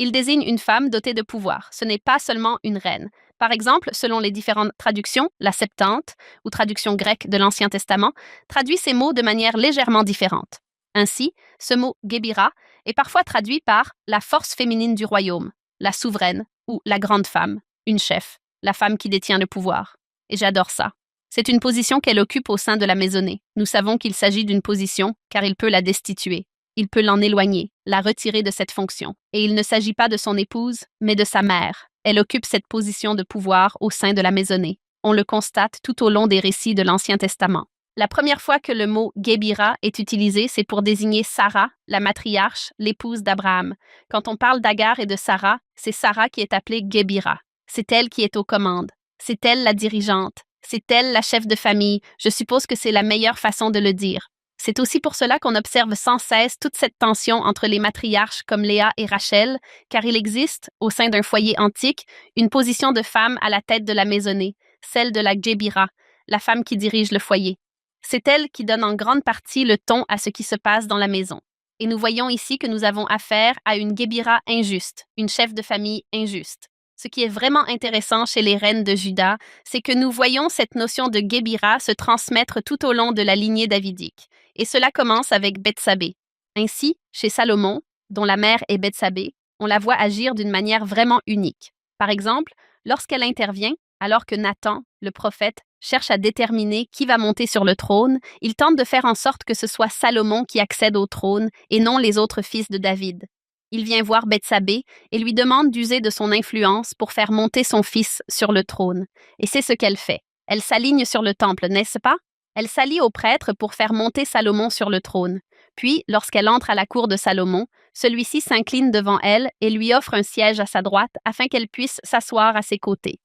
Il désigne une femme dotée de pouvoir. Ce n'est pas seulement une reine. Par exemple, selon les différentes traductions, la Septante, ou traduction grecque de l'Ancien Testament, traduit ces mots de manière légèrement différente. Ainsi, ce mot « Gebira » est parfois traduit par la force féminine du royaume, la souveraine ou la grande femme, une chef, la femme qui détient le pouvoir. Et j'adore ça. C'est une position qu'elle occupe au sein de la maisonnée. Nous savons qu'il s'agit d'une position car il peut la destituer. Il peut l'en éloigner, la retirer de cette fonction. Et il ne s'agit pas de son épouse, mais de sa mère. Elle occupe cette position de pouvoir au sein de la maisonnée. On le constate tout au long des récits de l'Ancien Testament. La première fois que le mot « Gebira » est utilisé, c'est pour désigner Sarah, la matriarche, l'épouse d'Abraham. Quand on parle d'Agar et de Sarah, c'est Sarah qui est appelée Gebira. C'est elle qui est aux commandes. C'est elle la dirigeante. C'est elle la chef de famille. Je suppose que c'est la meilleure façon de le dire. C'est aussi pour cela qu'on observe sans cesse toute cette tension entre les matriarches comme Léa et Rachel, car il existe, au sein d'un foyer antique, une position de femme à la tête de la maisonnée, celle de la Gebira, la femme qui dirige le foyer. C'est elle qui donne en grande partie le ton à ce qui se passe dans la maison. Et nous voyons ici que nous avons affaire à une Gebira injuste, une chef de famille injuste. Ce qui est vraiment intéressant chez les reines de Juda, c'est que nous voyons cette notion de Guébira se transmettre tout au long de la lignée davidique. Et cela commence avec Bethsabée. Ainsi, chez Salomon, dont la mère est Bethsabée, on la voit agir d'une manière vraiment unique. Par exemple, lorsqu'elle intervient, alors que Nathan, le prophète, cherche à déterminer qui va monter sur le trône, il tente de faire en sorte que ce soit Salomon qui accède au trône et non les autres fils de David. Il vient voir Bethsabée et lui demande d'user de son influence pour faire monter son fils sur le trône. Et c'est ce qu'elle fait. Elle s'aligne sur le temple, n'est-ce pas? Elle s'allie au prêtre pour faire monter Salomon sur le trône. Puis, lorsqu'elle entre à la cour de Salomon, celui-ci s'incline devant elle et lui offre un siège à sa droite afin qu'elle puisse s'asseoir à ses côtés.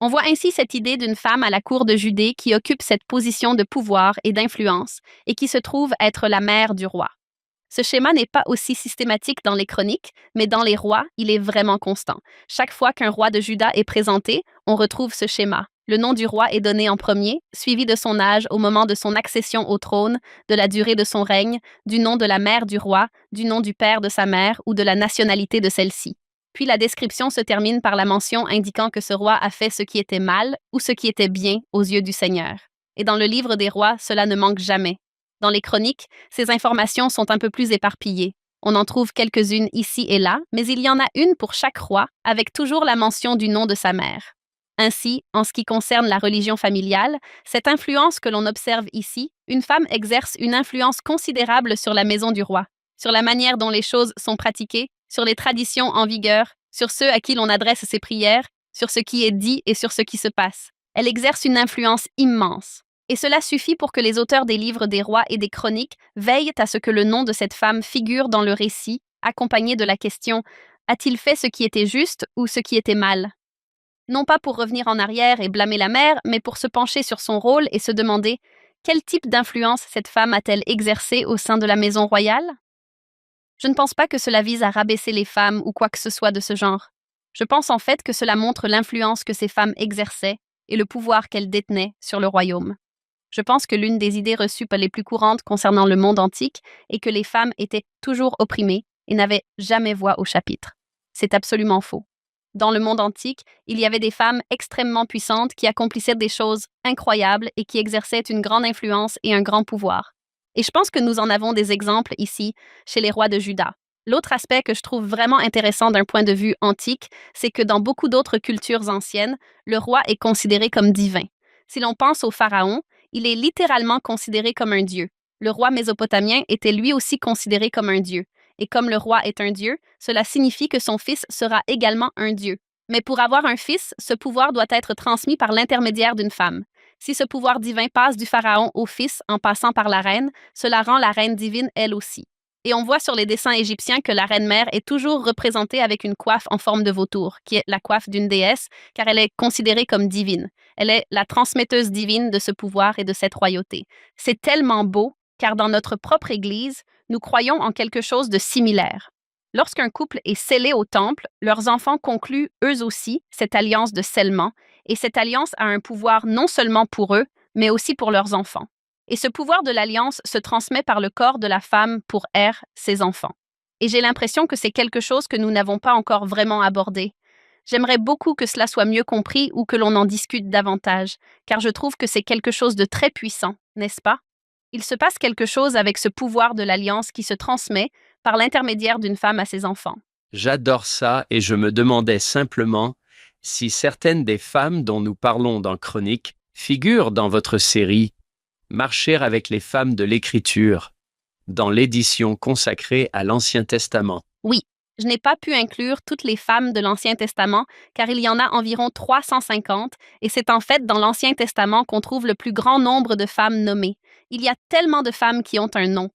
On voit ainsi cette idée d'une femme à la cour de Judée qui occupe cette position de pouvoir et d'influence et qui se trouve être la mère du roi. Ce schéma n'est pas aussi systématique dans les chroniques, mais dans les rois, il est vraiment constant. Chaque fois qu'un roi de Juda est présenté, on retrouve ce schéma. Le nom du roi est donné en premier, suivi de son âge au moment de son accession au trône, de la durée de son règne, du nom de la mère du roi, du nom du père de sa mère ou de la nationalité de celle-ci. Puis la description se termine par la mention indiquant que ce roi a fait ce qui était mal ou ce qui était bien aux yeux du Seigneur. Et dans le livre des rois, cela ne manque jamais. Dans les chroniques, ces informations sont un peu plus éparpillées. On en trouve quelques-unes ici et là, mais il y en a une pour chaque roi, avec toujours la mention du nom de sa mère. Ainsi, en ce qui concerne la religion familiale, cette influence que l'on observe ici, une femme exerce une influence considérable sur la maison du roi, sur la manière dont les choses sont pratiquées, sur les traditions en vigueur, sur ceux à qui l'on adresse ses prières, sur ce qui est dit et sur ce qui se passe. Elle exerce une influence immense. Et cela suffit pour que les auteurs des livres des rois et des chroniques veillent à ce que le nom de cette femme figure dans le récit, accompagné de la question « A-t-il fait ce qui était juste ou ce qui était mal ?» Non pas pour revenir en arrière et blâmer la mère, mais pour se pencher sur son rôle et se demander quel type d'influence cette femme a-t-elle exercé au sein de la maison royale? Je ne pense pas que cela vise à rabaisser les femmes ou quoi que ce soit de ce genre. Je pense en fait que cela montre l'influence que ces femmes exerçaient et le pouvoir qu'elles détenaient sur le royaume. Je pense que l'une des idées reçues les plus courantes concernant le monde antique est que les femmes étaient toujours opprimées et n'avaient jamais voix au chapitre. C'est absolument faux. Dans le monde antique, il y avait des femmes extrêmement puissantes qui accomplissaient des choses incroyables et qui exerçaient une grande influence et un grand pouvoir. Et je pense que nous en avons des exemples ici, chez les rois de Juda. L'autre aspect que je trouve vraiment intéressant d'un point de vue antique, c'est que dans beaucoup d'autres cultures anciennes, le roi est considéré comme divin. Si l'on pense au pharaon, il est littéralement considéré comme un dieu. Le roi mésopotamien était lui aussi considéré comme un dieu. Et comme le roi est un dieu, cela signifie que son fils sera également un dieu. Mais pour avoir un fils, ce pouvoir doit être transmis par l'intermédiaire d'une femme. Si ce pouvoir divin passe du pharaon au fils en passant par la reine, cela rend la reine divine elle aussi. Et on voit sur les dessins égyptiens que la reine-mère est toujours représentée avec une coiffe en forme de vautour, qui est la coiffe d'une déesse, car elle est considérée comme divine. Elle est la transmetteuse divine de ce pouvoir et de cette royauté. C'est tellement beau, car dans notre propre Église, nous croyons en quelque chose de similaire. Lorsqu'un couple est scellé au temple, leurs enfants concluent eux aussi cette alliance de scellement, et cette alliance a un pouvoir non seulement pour eux, mais aussi pour leurs enfants. Et ce pouvoir de l'alliance se transmet par le corps de la femme pour ses enfants. Et j'ai l'impression que c'est quelque chose que nous n'avons pas encore vraiment abordé. J'aimerais beaucoup que cela soit mieux compris ou que l'on en discute davantage, car je trouve que c'est quelque chose de très puissant, n'est-ce pas? Il se passe quelque chose avec ce pouvoir de l'alliance qui se transmet par l'intermédiaire d'une femme à ses enfants. J'adore ça et je me demandais simplement si certaines des femmes dont nous parlons dans Chroniques figurent dans votre série Marcher avec les femmes de l'Écriture, dans l'édition consacrée à l'Ancien Testament. Oui, je n'ai pas pu inclure toutes les femmes de l'Ancien Testament car il y en a environ 350 et c'est en fait dans l'Ancien Testament qu'on trouve le plus grand nombre de femmes nommées. Il y a tellement de femmes qui ont un nom.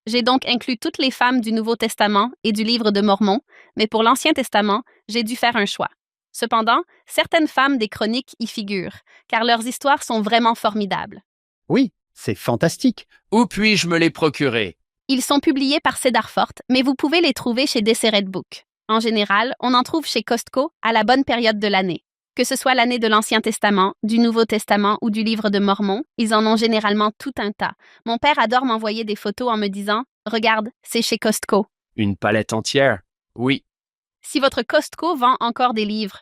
J'ai donc inclus toutes les femmes du Nouveau Testament et du Livre de Mormon, mais pour l'Ancien Testament, j'ai dû faire un choix. Cependant, certaines femmes des Chroniques y figurent, car leurs histoires sont vraiment formidables. Oui, c'est fantastique. Où puis-je me les procurer? Ils sont publiés par Cedar Fort, mais vous pouvez les trouver chez Deseret Book. En général, on en trouve chez Costco à la bonne période de l'année. Que ce soit l'année de l'Ancien Testament, du Nouveau Testament ou du Livre de Mormon, ils en ont généralement tout un tas. Mon père adore m'envoyer des photos en me disant « Regarde, c'est chez Costco ». Une palette entière? Oui. Si votre Costco vend encore des livres,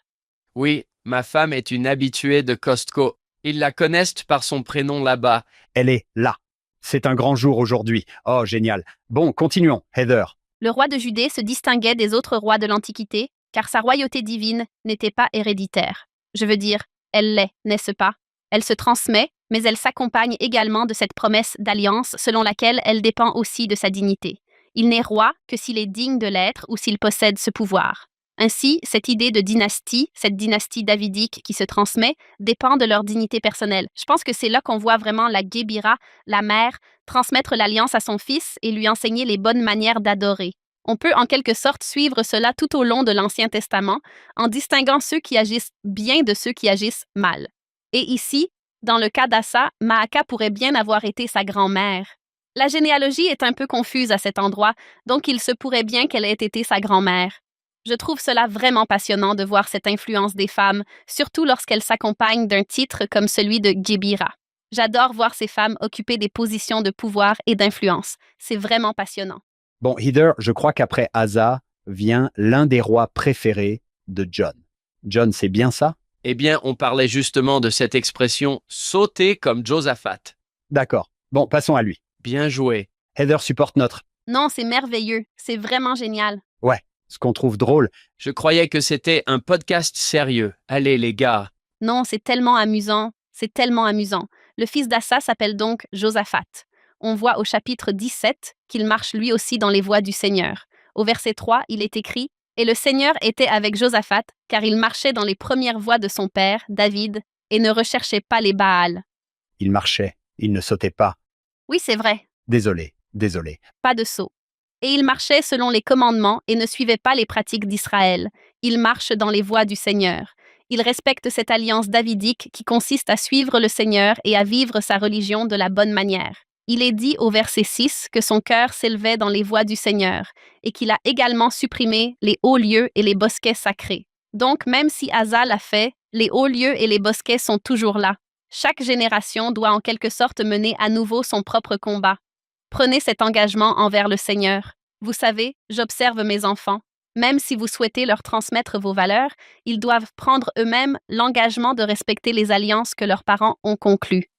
Oui, ma femme est une habituée de Costco. Ils la connaissent par son prénom là-bas. Elle est là. C'est un grand jour aujourd'hui. Oh, génial. Bon, continuons, Heather. Le roi de Judée se distinguait des autres rois de l'Antiquité, car sa royauté divine n'était pas héréditaire. Je veux dire, elle l'est, n'est-ce pas? Elle se transmet, mais elle s'accompagne également de cette promesse d'alliance selon laquelle elle dépend aussi de sa dignité. Il n'est roi que s'il est digne de l'être ou s'il possède ce pouvoir. Ainsi, cette idée de dynastie, cette dynastie davidique qui se transmet, dépend de leur dignité personnelle. Je pense que c'est là qu'on voit vraiment la Guébira, la mère, transmettre l'alliance à son fils et lui enseigner les bonnes manières d'adorer. On peut en quelque sorte suivre cela tout au long de l'Ancien Testament en distinguant ceux qui agissent bien de ceux qui agissent mal. Et ici, dans le cas d'Assa, Maaka pourrait bien avoir été sa grand-mère. La généalogie est un peu confuse à cet endroit, donc il se pourrait bien qu'elle ait été sa grand-mère. Je trouve cela vraiment passionnant de voir cette influence des femmes, surtout lorsqu'elles s'accompagnent d'un titre comme celui de Guébira. J'adore voir ces femmes occuper des positions de pouvoir et d'influence. C'est vraiment passionnant. Bon, Heather, je crois qu'après Asa vient l'un des rois préférés de John. John, c'est bien ça? Eh bien, on parlait justement de cette expression « sauter comme Josaphat ». D'accord. Bon, passons à lui. Bien joué. Heather supporte notre. Non, c'est merveilleux. C'est vraiment génial. Ouais, ce qu'on trouve drôle. Je croyais que c'était un podcast sérieux. Allez, les gars. Non, c'est tellement amusant. C'est tellement amusant. Le fils d'Assa s'appelle donc Josaphat. On voit au chapitre 17 qu'il marche lui aussi dans les voies du Seigneur. Au verset 3, il est écrit « Et le Seigneur était avec Josaphat, car il marchait dans les premières voies de son père, David, et ne recherchait pas les Baals. Il marchait, il ne sautait pas. » Oui, c'est vrai, Désolé. pas de saut. Et il marchait selon les commandements et ne suivait pas les pratiques d'Israël. Il marche dans les voies du Seigneur. Il respecte cette alliance davidique qui consiste à suivre le Seigneur et à vivre sa religion de la bonne manière. Il est dit au verset 6 que son cœur s'élevait dans les voies du Seigneur et qu'il a également supprimé les hauts lieux et les bosquets sacrés. Donc, même si Asa l'a fait, les hauts lieux et les bosquets sont toujours là. Chaque génération doit en quelque sorte mener à nouveau son propre combat. Prenez cet engagement envers le Seigneur. Vous savez, j'observe mes enfants. Même si vous souhaitez leur transmettre vos valeurs, ils doivent prendre eux-mêmes l'engagement de respecter les alliances que leurs parents ont conclues.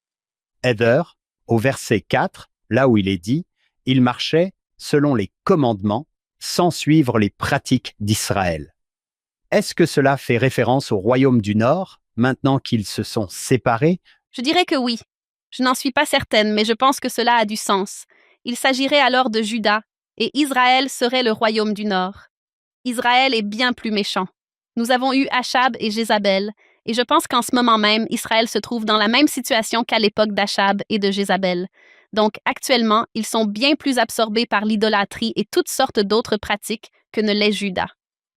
Heather, au verset 4, là où il est dit, il marchait selon les commandements, sans suivre les pratiques d'Israël. Est-ce que cela fait référence au royaume du Nord, maintenant qu'ils se sont séparés? Je dirais que oui. Je n'en suis pas certaine, mais je pense que cela a du sens. Il s'agirait alors de Juda, et Israël serait le royaume du Nord. Israël est bien plus méchant. Nous avons eu Achab et Jézabel, et je pense qu'en ce moment même, Israël se trouve dans la même situation qu'à l'époque d'Achab et de Jézabel. Donc, actuellement, ils sont bien plus absorbés par l'idolâtrie et toutes sortes d'autres pratiques que ne l'est Juda.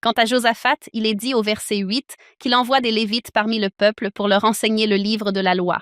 Quant à Josaphat, il est dit au verset 8 qu'il envoie des Lévites parmi le peuple pour leur enseigner le livre de la loi.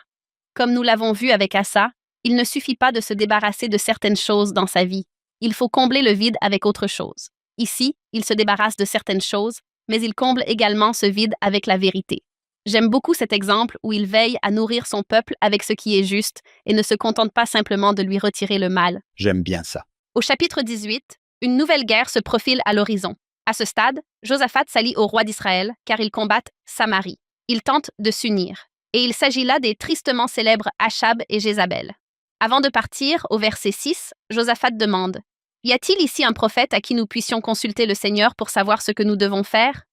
Comme nous l'avons vu avec Asa, il ne suffit pas de se débarrasser de certaines choses dans sa vie. Il faut combler le vide avec autre chose. Ici, il se débarrasse de certaines choses, mais il comble également ce vide avec la vérité. J'aime beaucoup cet exemple où il veille à nourrir son peuple avec ce qui est juste et ne se contente pas simplement de lui retirer le mal. J'aime bien ça. Au chapitre 18, une nouvelle guerre se profile à l'horizon. À ce stade, Josaphat s'allie au roi d'Israël car ils combattent Samarie. Ils tentent de s'unir. Et il s'agit là des tristement célèbres Achab et Jézabel. Avant de partir, au verset 6, Josaphat demande « Y a-t-il ici un prophète à qui nous puissions consulter le Seigneur pour savoir ce que nous devons faire ?»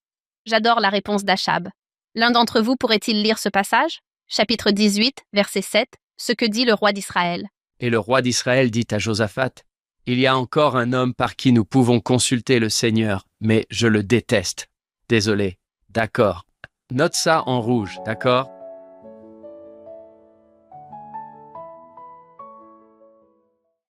J'adore la réponse d'Achab. L'un d'entre vous pourrait-il lire ce passage? Chapitre 18, verset 7, ce que dit le roi d'Israël. Et le roi d'Israël dit à Josaphat, « Il y a encore un homme par qui nous pouvons consulter le Seigneur, mais je le déteste. Désolé. D'accord. Note ça en rouge, d'accord?